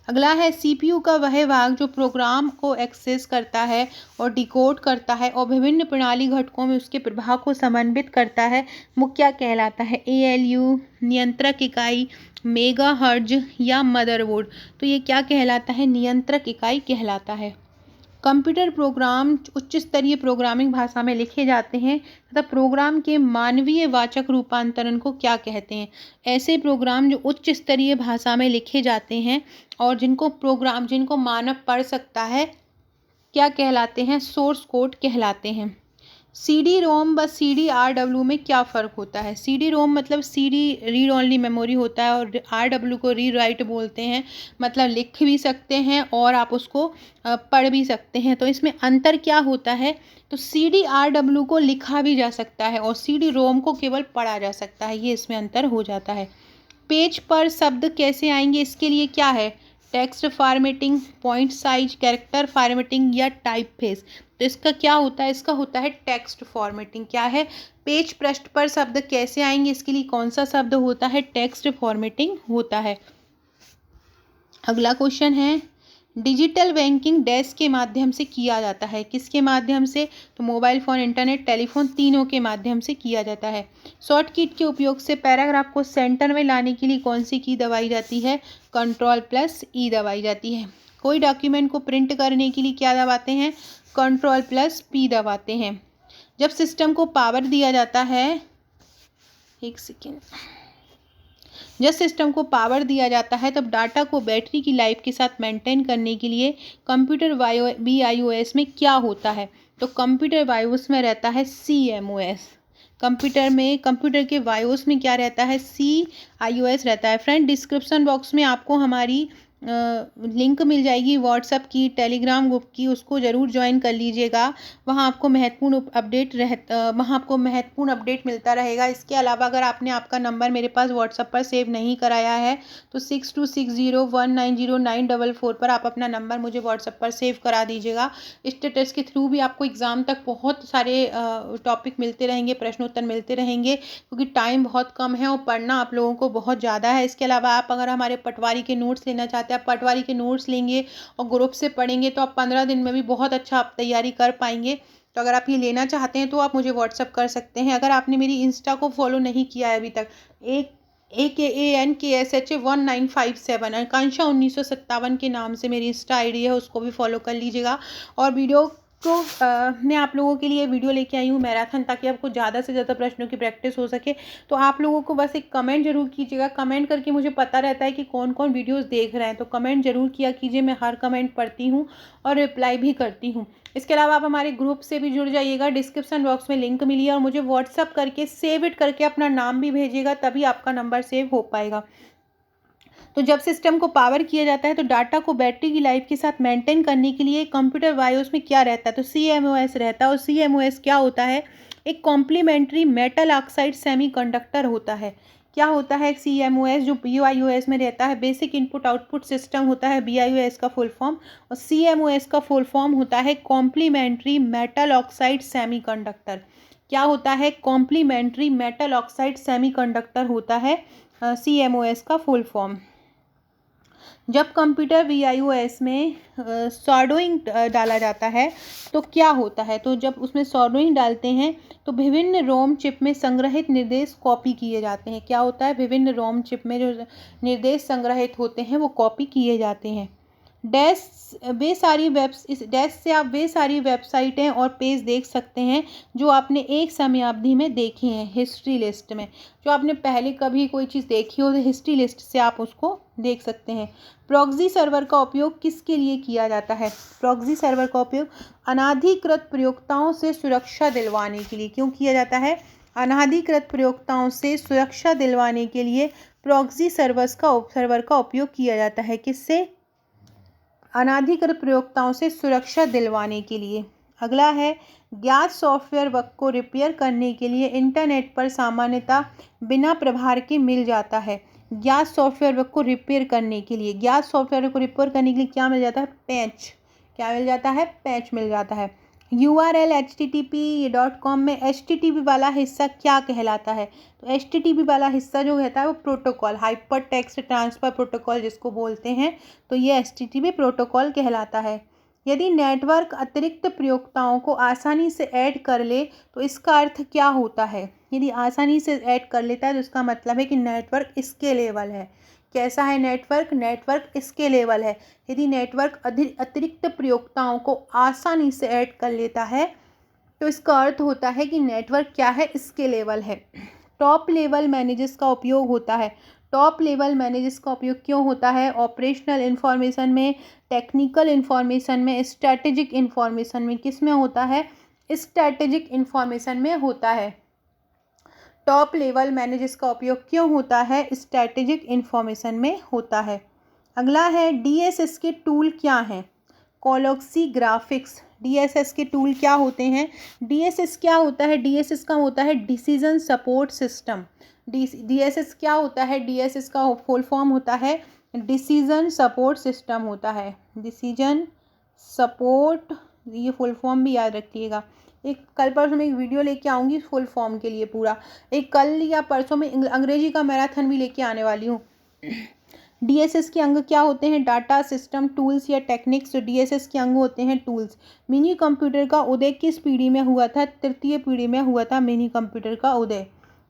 [SPEAKER 1] अगला है CPU का वह भाग जो प्रोग्राम को एक्सेस करता है और डिकोड करता है और विभिन्न प्रणाली घटकों में उसके प्रभाव को समन्वित करता है, वो क्या कहलाता है? ALU, नियंत्रक इकाई, मेगाहर्ट्ज या मदरबोर्ड। तो ये क्या कहलाता है? नियंत्रक इकाई कहलाता है। कंप्यूटर प्रोग्राम उच्च स्तरीय प्रोग्रामिंग भाषा में लिखे जाते हैं तथा प्रोग्राम के मानवीय वाचक रूपांतरण को क्या कहते हैं? ऐसे प्रोग्राम जो उच्च स्तरीय भाषा में लिखे जाते हैं और जिनको मानव पढ़ सकता है क्या कहलाते हैं? सोर्स कोड कहलाते हैं। CD-ROM व CD-RW में क्या फ़र्क होता है? CD-ROM मतलब CD रीड ओनली मेमोरी होता है और RW को रीड राइट बोलते हैं, मतलब लिख भी सकते हैं और आप उसको पढ़ भी सकते हैं। तो इसमें अंतर क्या होता है? तो CD-RW को लिखा भी जा सकता है और CD-ROM को केवल पढ़ा जा सकता है, ये इसमें अंतर हो जाता है। पेज पर शब्द कैसे आएंगे? इसके लिए क्या है? Text formatting, point size, character formatting या टाइप फेस। तो इसका क्या होता है? इसका होता है टेक्स्ट फॉर्मेटिंग। क्या है? पेज पृष्ठ पर शब्द कैसे आएंगे? इसके लिए कौन सा शब्द होता है? टेक्स्ट फॉर्मेटिंग होता है। अगला क्वेश्चन है, डिजिटल बैंकिंग डैश के माध्यम से किया जाता है। किसके माध्यम से? तो मोबाइल फ़ोन, इंटरनेट, टेलीफोन, तीनों के माध्यम से किया जाता है। शॉर्ट कीट के उपयोग से पैराग्राफ को सेंटर में लाने के लिए कौन सी की दबाई जाती है? Ctrl+E दबाई जाती है। कोई डॉक्यूमेंट को प्रिंट करने के लिए क्या दबाते हैं? Ctrl+P दबाते हैं। जब सिस्टम को पावर दिया जाता है, एक सेकेंड, जब सिस्टम को पावर दिया जाता है तब डाटा को बैटरी की लाइफ के साथ मेंटेन करने के लिए कंप्यूटर BIOS में क्या होता है? तो कंप्यूटर BIOS में रहता है CMOS। कंप्यूटर के BIOS में क्या रहता है? CIOS रहता है। फ्रेंड, डिस्क्रिप्शन बॉक्स में आपको हमारी लिंक मिल जाएगी व्हाट्सएप की, टेलीग्राम ग्रुप की, उसको ज़रूर ज्वाइन कर लीजिएगा। वहाँ आपको महत्वपूर्ण अपडेट मिलता रहेगा। इसके अलावा अगर आपने आपका नंबर मेरे पास व्हाट्सएप पर सेव नहीं कराया है तो 6260190944 पर आप अपना नंबर मुझे व्हाट्सएप पर सेव करा दीजिएगा। स्टेटस के थ्रू भी आपको एग्ज़ाम तक बहुत सारे टॉपिक मिलते रहेंगे, प्रश्नोत्तर मिलते रहेंगे, क्योंकि टाइम बहुत कम है और पढ़ना आप लोगों को बहुत ज़्यादा है। इसके अलावा आप अगर हमारे पटवारी के नोट्स लेना चाहते हैं, आप पटवारी के नोट्स लेंगे और ग्रुप से पढ़ेंगे तो आप 15 दिन में भी बहुत अच्छा आप तैयारी कर पाएंगे। तो अगर आप ये लेना चाहते हैं तो आप मुझे व्हाट्सअप कर सकते हैं। अगर आपने मेरी इंस्टा को फॉलो नहीं किया है अभी तक, AKANKSH1957 आकांक्षा 1957 के नाम से मेरी इंस्टा ID है, उसको भी फॉलो कर लीजिएगा। और वीडियो तो मैं आप लोगों के लिए वीडियो लेके आई हूँ मैराथन, ताकि आपको ज़्यादा से ज़्यादा प्रश्नों की प्रैक्टिस हो सके। तो आप लोगों को बस एक कमेंट ज़रूर कीजिएगा, कमेंट करके मुझे पता रहता है कि कौन कौन वीडियोस देख रहे हैं, तो कमेंट ज़रूर किया कीजिए। मैं हर कमेंट पढ़ती हूँ और रिप्लाई भी करती हूँ। इसके अलावा आप हमारे ग्रुप से भी जुड़ जाइएगा, डिस्क्रिप्शन बॉक्स में लिंक मिली है, और मुझे व्हाट्सअप करके सेव इट करके अपना नाम भी भेजिएगा, तभी आपका नंबर सेव हो पाएगा। तो जब सिस्टम को पावर किया जाता है तो डाटा को बैटरी की लाइफ के साथ मेंटेन करने के लिए कंप्यूटर बायोस में क्या रहता है, तो CMOS रहता है। और CMOS क्या होता है, एक कॉम्प्लीमेंट्री मेटल ऑक्साइड सेमीकंडक्टर होता है। क्या होता है CMOS, जो BIOS में रहता है, बेसिक इनपुट आउटपुट सिस्टम होता है, BIOS का फुल फॉर्म। और CMOS का फुल फॉर्म होता है कॉम्प्लीमेंट्री मेटल ऑक्साइड सेमीकंडक्टर। क्या होता है, कॉम्प्लीमेंट्री मेटल ऑक्साइड सेमीकंडक्टर होता है CMOS का फुल फॉर्म। जब कंप्यूटर VIOS में सॉर्डोइंग डाला जाता है तो क्या होता है, तो जब उसमें सॉर्डोइंग डालते हैं तो विभिन्न रोम चिप में संग्रहित निर्देश कॉपी किए जाते हैं। क्या होता है, विभिन्न रोम चिप में जो निर्देश संग्रहित होते हैं वो कॉपी किए जाते हैं। डैश वे सारी इस डैश से आप वे सारी वेबसाइटें और पेज देख सकते हैं जो आपने एक समयावधि में देखी हैं, हिस्ट्री लिस्ट में। जो आपने पहले कभी कोई चीज़ देखी हो तो हिस्ट्री लिस्ट से आप उसको देख सकते हैं। प्रॉक्सी सर्वर का उपयोग किसके लिए किया जाता है, प्रॉक्सी सर्वर का उपयोग अनाधिकृत प्रयोक्ताओं से सुरक्षा दिलवाने के लिए। क्यों किया जाता है, अनाधिकृत प्रयोक्ताओं से सुरक्षा दिलवाने के लिए प्रॉक्सी सर्वर का उपयोग किया जाता है। किससे, अनाधिकृत प्रयोक्ताओं से सुरक्षा दिलवाने के लिए। अगला है, ज्ञात सॉफ्टवेयर बग को रिपेयर करने के लिए इंटरनेट पर सामान्यतः बिना प्रभार के मिल जाता है। ज्ञात सॉफ्टवेयर बग को रिपेयर करने के लिए, ज्ञात सॉफ्टवेयर को रिपेयर करने के लिए क्या मिल जाता है, पैच। क्या मिल जाता है, पैच मिल जाता है। URL http.com में HTTP वाला हिस्सा क्या कहलाता है, तो HTTP वाला हिस्सा जो रहता है वो protocol, hyper text transfer protocol जिसको बोलते हैं, तो ये HTTP प्रोटोकॉल कहलाता है। यदि नेटवर्क अतिरिक्त प्रयोक्ताओं को आसानी से ऐड कर ले तो इसका अर्थ क्या होता है, यदि आसानी से ऐड कर लेता है तो इसका मतलब है कि नेटवर्क स्केलेबल है। कैसा है नेटवर्क, नेटवर्क स्केलेबल है। यदि नेटवर्क अतिरिक्त प्रयोक्ताओं को आसानी से ऐड कर लेता है तो इसका अर्थ होता है कि नेटवर्क क्या है, स्केलेबल है। टॉप लेवल मैनेजर्स का उपयोग होता है। टॉप लेवल मैनेजर्स का उपयोग क्यों होता है, ऑपरेशनल इंफॉर्मेशन में, टेक्निकल इंफॉर्मेशन में, स्ट्रैटेजिक इंफॉर्मेशन में। किस में होता है, स्ट्रैटेजिक इंफॉर्मेशन में होता है। टॉप लेवल मैनेजर्स का उपयोग क्यों होता है, स्ट्रैटेजिक इंफॉर्मेशन में होता है। अगला है, DSS के टूल क्या हैं, कोलोक्सी ग्राफिक्स। DSS के टूल क्या होते हैं, DSS क्या होता है, DSS का होता है डिसीजन सपोर्ट सिस्टम। DSS क्या होता है, DSS का फुल फॉर्म होता है डिसीजन सपोर्ट सिस्टम होता है, डिसीजन सपोर्ट, ये फुल फॉर्म भी याद रखिएगा। एक कल परसों में एक वीडियो लेके आऊँगी फुल फॉर्म के लिए पूरा, एक कल या परसों में अंग्रेजी का मैराथन भी लेके आने वाली हूँ। DSS के अंग क्या होते हैं, डाटा सिस्टम टूल्स या टेक्निक्स। तो DSS के अंग होते हैं टूल्स। मिनी कंप्यूटर का उदय किस पीढ़ी में हुआ था, तृतीय पीढ़ी में हुआ था मिनी कंप्यूटर का उदय।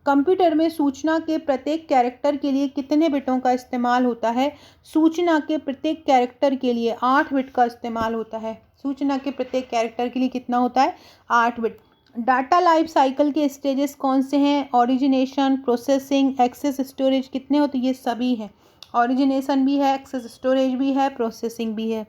[SPEAKER 1] कंप्यूटर में सूचना के प्रत्येक कैरेक्टर के लिए कितने बिटों का इस्तेमाल होता है, सूचना के प्रत्येक कैरेक्टर के लिए 8 बिट का इस्तेमाल होता है। सूचना के प्रत्येक कैरेक्टर के लिए कितना होता है, 8 बिट। डाटा लाइफ साइकिल के स्टेजेस कौन से हैं, ओरिजिनेशन, प्रोसेसिंग, एक्सेस, स्टोरेज। कितने होते हैं, ये सभी हैं। ओरिजिनेशन भी है, एक्सेस स्टोरेज भी है, प्रोसेसिंग भी है।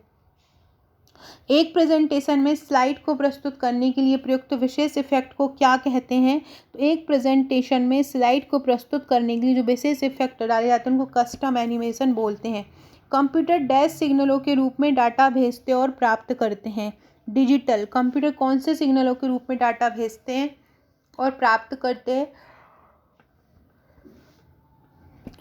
[SPEAKER 1] एक प्रेजेंटेशन में स्लाइड को प्रस्तुत करने के लिए प्रयुक्त विशेष इफेक्ट को क्या कहते हैं, तो एक प्रेजेंटेशन में स्लाइड को प्रस्तुत करने के लिए जो विशेष इफेक्ट डाले जाते हैं उनको कस्टम एनिमेशन बोलते हैं। कंप्यूटर डैश सिग्नलों के रूप में डाटा भेजते और प्राप्त करते हैं। डिजिटल, कंप्यूटर कौन से सिग्नलों के रूप में डाटा भेजते हैं और प्राप्त करते हैं,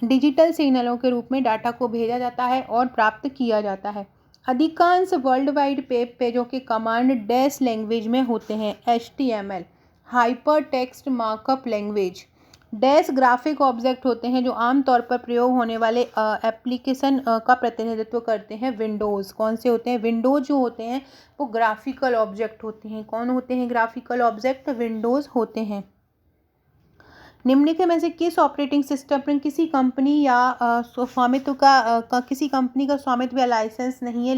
[SPEAKER 1] डिजिटल सिग्नलों के रूप में डाटा को भेजा जाता है और प्राप्त किया जाता है। अधिकांश वर्ल्ड वाइड वेब पेजों के कमांड डैश लैंग्वेज में होते हैं, HTML, hyper text markup language. Dash graphic object होते हैं जो आमतौर पर प्रयोग होने वाले एप्लीकेशन का प्रतिनिधित्व करते हैं। विंडोज़ कौन से होते हैं, विंडोज़ जो होते हैं वो ग्राफिकल ऑब्जेक्ट होते हैं। कौन होते हैं ग्राफिकल ऑब्जेक्ट, विंडोज़ होते हैं। निम्नलिखित में से किस ऑपरेटिंग सिस्टम पर किसी कंपनी या स्वामित्व का किसी कंपनी का स्वामित्व या लाइसेंस नहीं है?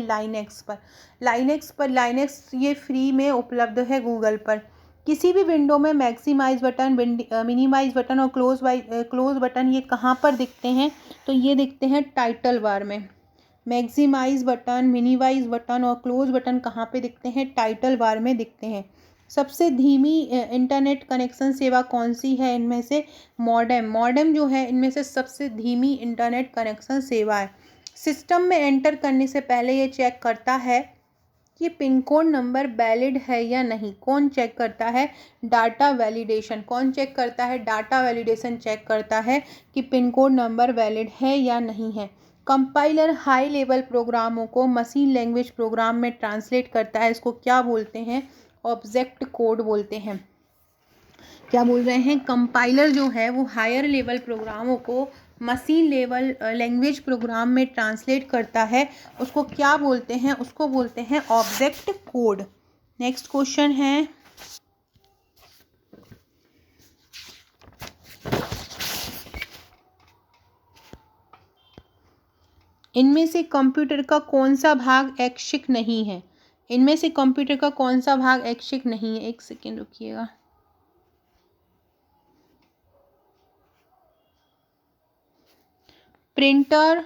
[SPEAKER 1] लाइनेक्स ये फ्री में उपलब्ध है गूगल पर। किसी भी विंडो में मैक्सिमाइज बटन, मिनिमाइज बटन और क्लोज बटन ये कहाँ पर दिखते हैं? तो ये दिखते हैं टाइटल बार में। मैक्सिमाइज बटन, मिनिमाइज बटन और क्लोज बटन कहाँ पे दिखते हैं? टाइटल बार में दिखते हैं। सबसे धीमी इंटरनेट कनेक्शन सेवा कौन सी है इनमें से? मॉडेम जो है इनमें से सबसे धीमी इंटरनेट कनेक्शन सेवा है। सिस्टम में एंटर करने से पहले ये चेक करता है कि पिन कोड नंबर वैलिड है या नहीं। कौन चेक करता है? Data validation. कौन चेक करता है? डाटा वैलिडेशन चेक करता है कि पिन कोड नंबर वैलिड है या नहीं है। कंपाइलर हाई लेवल प्रोग्रामों को मशीन लैंग्वेज प्रोग्राम में ट्रांसलेट करता है। इसको क्या बोलते हैं? ऑब्जेक्ट कोड बोलते हैं। क्या बोल रहे हैं? कंपाइलर जो है वो हायर लेवल प्रोग्रामों को मशीन लेवल लैंग्वेज प्रोग्राम में ट्रांसलेट करता है। उसको क्या बोलते हैं? उसको बोलते हैं ऑब्जेक्ट कोड। नेक्स्ट क्वेश्चन है, इनमें से कंप्यूटर का कौन सा भाग ऐच्छिक नहीं है? इनमें से कंप्यूटर का कौन सा भाग ऐच्छिक नहीं है? एक सेकेंड रुकिएगा। प्रिंटर,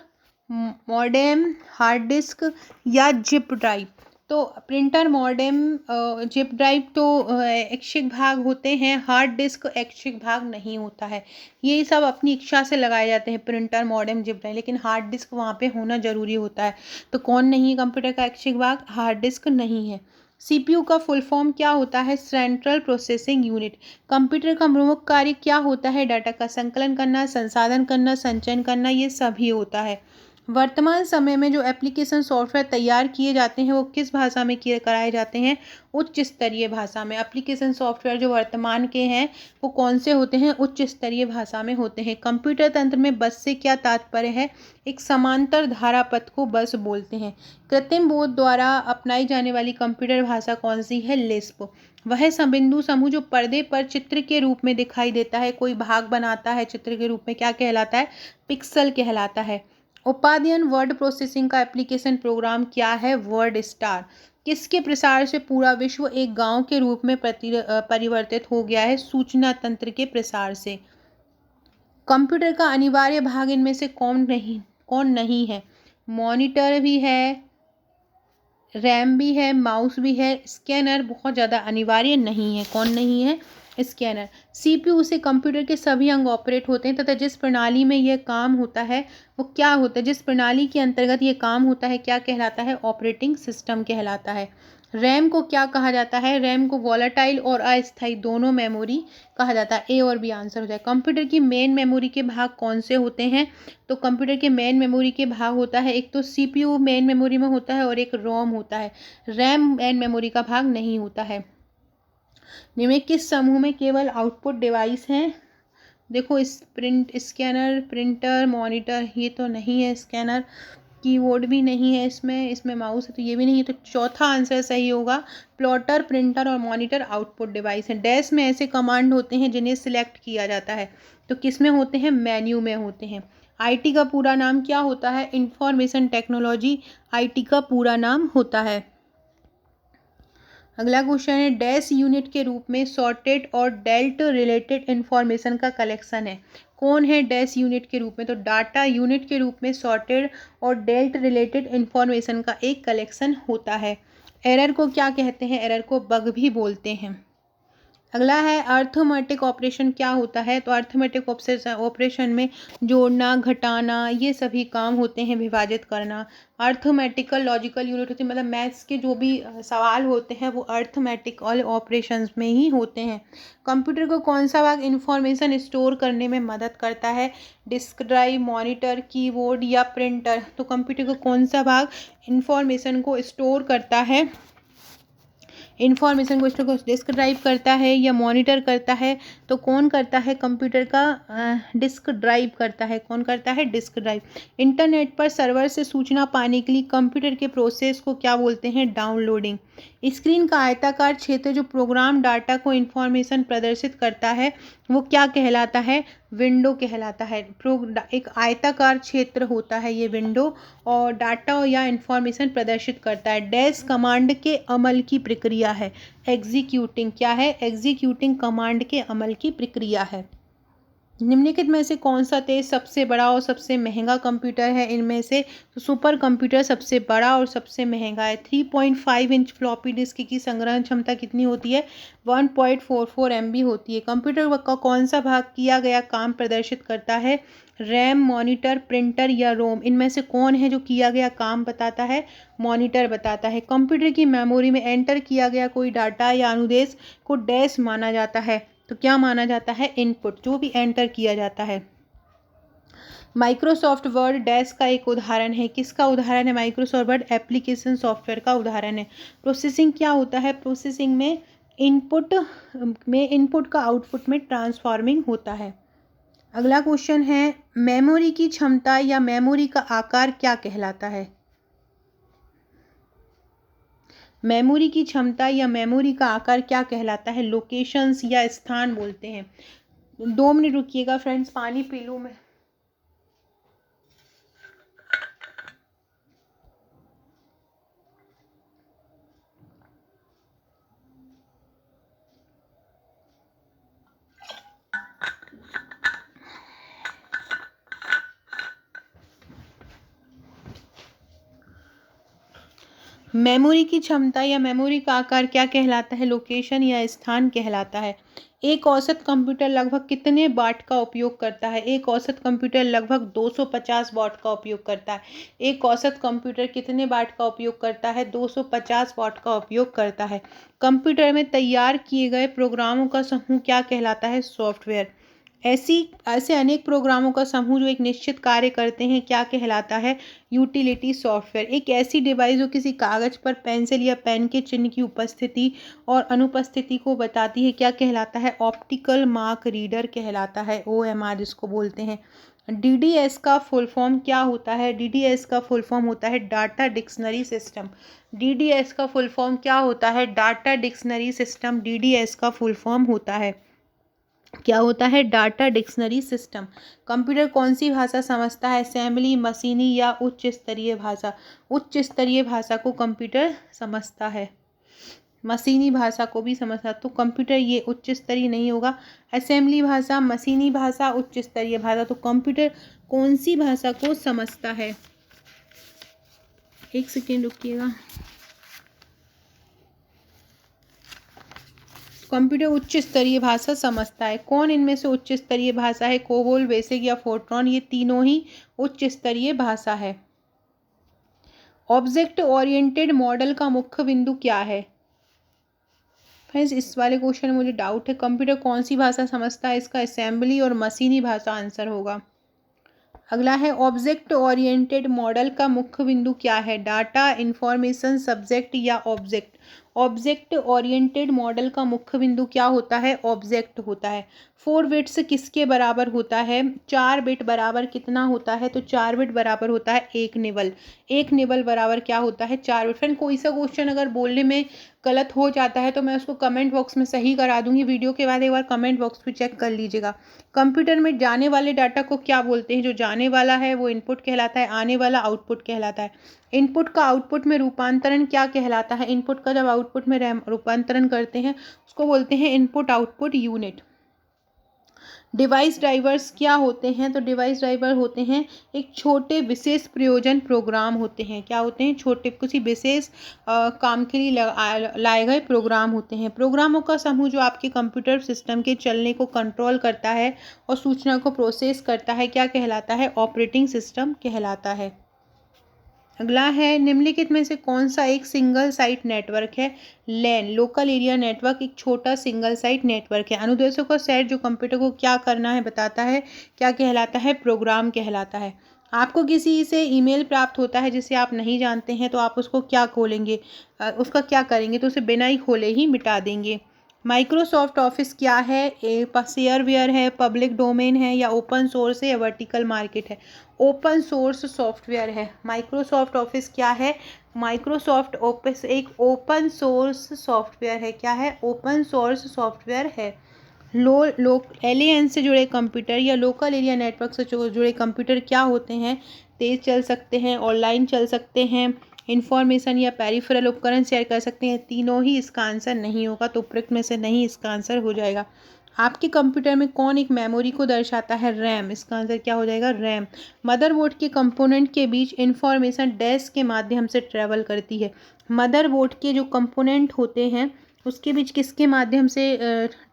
[SPEAKER 1] मॉडेम, हार्ड डिस्क या जिप ड्राइव? तो प्रिंटर, मॉडेम, जिप ड्राइव तो ऐच्छिक भाग होते हैं। हार्ड डिस्क ऐच्छिक भाग नहीं होता है। ये सब अपनी इच्छा से लगाए जाते हैं, प्रिंटर, मॉडेम, जिप ड्राइव, लेकिन हार्ड डिस्क वहाँ पे होना ज़रूरी होता है। तो कौन नहीं है कंप्यूटर का ऐच्छिक भाग? हार्ड डिस्क नहीं है। सीपीयू का फुल फॉर्म क्या होता है? Central processing unit. कंप्यूटर का प्रमुख कार्य क्या होता है? डाटा का संकलन करना, संसाधन करना, संचयन करना, ये सभी होता है। वर्तमान समय में जो एप्लीकेशन सॉफ्टवेयर तैयार किए जाते हैं वो किस भाषा में कराए जाते हैं? उच्च स्तरीय भाषा में। एप्लीकेशन सॉफ्टवेयर जो वर्तमान के हैं वो कौन से होते हैं? उच्च स्तरीय भाषा में होते हैं। कंप्यूटर तंत्र में बस से क्या तात्पर्य है? एक समांतर धारा पथ को बस बोलते हैं। कृत्रिम बोध द्वारा अपनाई जाने वाली कंप्यूटर भाषा कौन सी है? लिस्प। वह संबिंदु समूह जो पर्दे पर चित्र के रूप में दिखाई देता है, कोई भाग बनाता है चित्र के रूप में, क्या कहलाता है? पिक्सल कहलाता है। उपाध्ययन वर्ड प्रोसेसिंग का एप्लीकेशन प्रोग्राम क्या है? Word star. किसके प्रसार से पूरा विश्व एक गांव के रूप में परिवर्तित हो गया है? सूचना तंत्र के प्रसार से। कंप्यूटर का अनिवार्य भाग इनमें से कौन नहीं है? मॉनिटर भी है, रैम भी है, माउस भी है। स्कैनर बहुत ज़्यादा अनिवार्य नहीं है। कौन नहीं है? स्कैनर। सीपीयू से कंप्यूटर के सभी अंग ऑपरेट होते हैं तथा जिस प्रणाली में यह काम होता है वो क्या होता है? जिस प्रणाली के अंतर्गत ये काम होता है क्या कहलाता है? ऑपरेटिंग सिस्टम कहलाता है। रैम को क्या कहा जाता है? रैम को वॉलेटाइल और अस्थायी दोनों मेमोरी कहा जाता है। ए और बी आंसर हो जाए। कंप्यूटर की मेन मेमोरी के भाग कौन से होते हैं? तो कंप्यूटर के मेन मेमोरी के भाग होता है, एक तो सीपीयू मेन मेमोरी में होता है और एक रोम होता है। रैम मेन मेमोरी का भाग नहीं होता है। निम्न किस समूह में केवल आउटपुट डिवाइस हैं? देखो, स्कैनर, प्रिंटर, मॉनिटर, ये तो नहीं है। स्कैनर, कीबोर्ड भी नहीं है इसमें माउस है तो ये भी नहीं है। तो चौथा आंसर सही होगा। प्लॉटर, प्रिंटर और मॉनिटर आउटपुट डिवाइस हैं। डैश में ऐसे कमांड होते हैं जिन्हें सिलेक्ट किया जाता है, तो किस में होते हैं? मेन्यू में होते हैं। आईटी का पूरा नाम क्या होता है? इंफॉर्मेशन टेक्नोलॉजी आईटी का पूरा नाम होता है। अगला क्वेश्चन है, डैश यूनिट के रूप में सॉर्टेड और डेल्ट रिलेटेड इंफॉर्मेशन का कलेक्शन है। कौन है डैश यूनिट के रूप में? तो डाटा यूनिट के रूप में सॉर्टेड और डेल्ट रिलेटेड इंफॉर्मेशन का एक कलेक्शन होता है। एरर को क्या कहते हैं? एरर को बग भी बोलते हैं। अगला है, अर्थमेटिक ऑपरेशन क्या होता है? तो अर्थमेटिक ऑपरेशन में जोड़ना, घटाना, ये सभी काम होते हैं, विभाजित करना। अर्थमेटिकल लॉजिकल यूनिट होती है, मतलब मैथ्स के जो भी सवाल होते हैं वो अर्थमेटिकल ऑपरेशंस में ही होते हैं। कंप्यूटर को कौन सा भाग इंफॉर्मेशन स्टोर करने में मदद करता है? डिस्क ड्राइव, मॉनिटर, कीबोर्ड या प्रिंटर? तो कंप्यूटर को कौन सा भाग इंफॉर्मेशन को स्टोर करता है? इंफॉर्मेशन को डिस्क ड्राइव करता है या मॉनिटर करता है? तो कौन करता है? कंप्यूटर का डिस्क ड्राइव करता है। कौन करता है? Disk drive. इंटरनेट पर सर्वर से सूचना पाने के लिए कंप्यूटर के प्रोसेस को क्या बोलते हैं? डाउनलोडिंग। स्क्रीन का आयताकार क्षेत्र जो प्रोग्राम डाटा को इंफॉर्मेशन प्रदर्शित करता है वो क्या कहलाता है? विंडो कहलाता है। एक आयताकार क्षेत्र होता है ये विंडो, और डाटा या इंफॉर्मेशन प्रदर्शित करता है। डैश कमांड के अमल की प्रक्रिया है। एग्जीक्यूटिंग क्या है? एग्जीक्यूटिंग कमांड के अमल की प्रक्रिया है। निम्नलिखित में से कौन सा तेज सबसे बड़ा और सबसे महंगा कंप्यूटर है? इनमें से तो सुपर कंप्यूटर सबसे बड़ा और सबसे महंगा है। 3.5 इंच फ्लॉपी डिस्क की संग्रहण क्षमता कितनी होती है? 1.44 MB होती है। कंप्यूटर का कौन सा भाग किया गया काम प्रदर्शित करता है? रैम, मॉनिटर, प्रिंटर या रोम? इनमें से कौन है जो किया गया काम बताता है? मॉनिटर बताता है। कंप्यूटर की मेमोरी में एंटर किया गया कोई डाटा या अनुदेश को डैश माना जाता है, तो क्या माना जाता है? इनपुट। जो भी एंटर किया जाता है। माइक्रोसॉफ्ट वर्ड डैश का एक उदाहरण है। किसका उदाहरण है? माइक्रोसॉफ्ट वर्ड एप्लीकेशन सॉफ्टवेयर का उदाहरण है। प्रोसेसिंग क्या होता है? प्रोसेसिंग में इनपुट का आउटपुट में ट्रांसफॉर्मिंग होता है। अगला क्वेश्चन है, मेमोरी की क्षमता या मेमोरी का आकार क्या कहलाता है? मेमोरी की क्षमता या मेमोरी का आकार क्या कहलाता है? लोकेशंस या स्थान बोलते हैं। 2 मिनट रुकिएगा फ्रेंड्स, पानी पी लूँ मैं। मेमोरी की क्षमता या मेमोरी का आकार क्या कहलाता है? लोकेशन या स्थान कहलाता है। एक औसत कंप्यूटर लगभग कितने वाट का उपयोग करता है? एक औसत कंप्यूटर लगभग 250 वाट का उपयोग करता है। एक औसत कंप्यूटर कितने वाट का उपयोग करता है? 250 वाट का उपयोग करता है। कंप्यूटर में तैयार किए गए प्रोग्रामों का समूह क्या कहलाता है? सॉफ्टवेयर। ऐसे अनेक प्रोग्रामों का समूह जो एक निश्चित कार्य करते हैं क्या कहलाता है? Utility software. एक ऐसी डिवाइस जो किसी कागज पर पेंसिल या पेन के चिन्ह की उपस्थिति और अनुपस्थिति को बताती है क्या कहलाता है? ऑप्टिकल मार्क रीडर कहलाता है। OMR जिसको बोलते हैं। DDS का फुल फॉर्म क्या होता है? DDS का फुल फॉर्म होता है डाटा डिक्शनरी सिस्टम। DDS का फुल फॉर्म क्या होता है? डाटा डिक्शनरी सिस्टम DDS का फुल फॉर्म होता है। क्या होता है? Data dictionary system. कंप्यूटर कौन सी भाषा समझता है? असेंबली, मशीनी या उच्च स्तरीय भाषा? उच्च स्तरीय भाषा को कंप्यूटर समझता है। मशीनी भाषा को भी समझता, तो कंप्यूटर ये उच्च स्तरीय नहीं होगा। असेंबली भाषा, मशीनी भाषा, उच्च स्तरीय भाषा, तो कंप्यूटर कौन सी भाषा को समझता है? एक सेकेंड रुकिएगा। कंप्यूटर उच्च स्तरीय भाषा समझता है। कौन इनमें से उच्च स्तरीय भाषा है? कोबोल, बेसिक या फोर्ट्रॉन? ये तीनों ही उच्च स्तरीय भाषा है। ऑब्जेक्ट ओरिएंटेड मॉडल का मुख्य बिंदु क्या है? फ्रेंड्स, इस वाले क्वेश्चन में मुझे डाउट है। कंप्यूटर कौन सी भाषा समझता है? इसका असेंबली और मशीनी भाषा आंसर होगा। अगला है, ऑब्जेक्ट ओरिएंटेड मॉडल का मुख्य बिंदु क्या है? डाटा, इंफॉर्मेशन, सब्जेक्ट या ऑब्जेक्ट? ऑब्जेक्ट ओरिएंटेड मॉडल का मुख्य बिंदु क्या होता है? ऑब्जेक्ट होता है। 4 बिट्स किसके बराबर होता है? 4 बिट बराबर कितना होता है? तो 4 बिट बराबर होता है 1 निबल। 1 निबल बराबर क्या होता है? 4 बिट। फ्रेंड, कोई सा क्वेश्चन अगर बोलने में गलत हो जाता है तो मैं उसको कमेंट बॉक्स में सही करा दूंगी। वीडियो के बाद एक बार कमेंट बॉक्स पे चेक कर लीजिएगा। कंप्यूटर में जाने वाले डाटा को क्या बोलते हैं? जो जाने वाला है वो इनपुट कहलाता है, आने वाला आउटपुट कहलाता है। इनपुट का आउटपुट में रूपांतरण क्या कहलाता है? इनपुट का जब आउटपुट में रूपांतरण करते हैं उसको बोलते हैं input output unit. Device drivers क्या होते हैं? तो डिवाइस ड्राइवर होते हैं एक छोटे विशेष प्रयोजन प्रोग्राम होते हैं। क्या होते हैं? छोटे किसी विशेष काम के लिए लाए गए प्रोग्राम होते हैं। प्रोग्रामों का समूह जो आपके कंप्यूटर सिस्टम के चलने को कंट्रोल करता है और सूचना को प्रोसेस करता है क्या कहलाता है? ऑपरेटिंग सिस्टम कहलाता है। अगला है, निम्नलिखित में से कौन सा एक सिंगल साइट नेटवर्क है? लैन, लोकल एरिया नेटवर्क, एक छोटा सिंगल साइट नेटवर्क है। अनुदेशों का सेट जो कंप्यूटर को क्या करना है बताता है क्या कहलाता है? प्रोग्राम कहलाता है। आपको किसी से ईमेल प्राप्त होता है जिसे आप नहीं जानते हैं तो आप उसको क्या खोलेंगे? उसका क्या करेंगे? तो उसे बिना ही खोले ही मिटा देंगे। माइक्रोसॉफ्ट ऑफिस क्या है? शेयरवेयर है, पब्लिक डोमेन है या ओपन सोर्स है या वर्टिकल मार्केट है? ओपन सोर्स सॉफ्टवेयर है। माइक्रोसॉफ्ट ऑफिस क्या है? माइक्रोसॉफ्ट ऑफिस एक ओपन सोर्स सॉफ्टवेयर है। क्या है? ओपन सोर्स सॉफ्टवेयर है। LAN से जुड़े कंप्यूटर या लोकल एरिया नेटवर्क से जुड़े कंप्यूटर क्या होते हैं? तेज़ चल सकते हैं, ऑनलाइन चल सकते हैं, इंफॉर्मेशन या पेरिफेरल उपकरण शेयर कर सकते हैं। तीनों ही इसका आंसर नहीं होगा, तो उपरोक्त में से नहीं इसका आंसर हो जाएगा। आपके कंप्यूटर में कौन एक मेमोरी को दर्शाता है? रैम। इसका आंसर क्या हो जाएगा? रैम। मदरबोर्ड के कंपोनेंट के बीच इंफॉर्मेशन डैश के माध्यम से ट्रेवल करती है। मदरबोर्ड के जो कंपोनेंट होते हैं उसके बीच किसके माध्यम से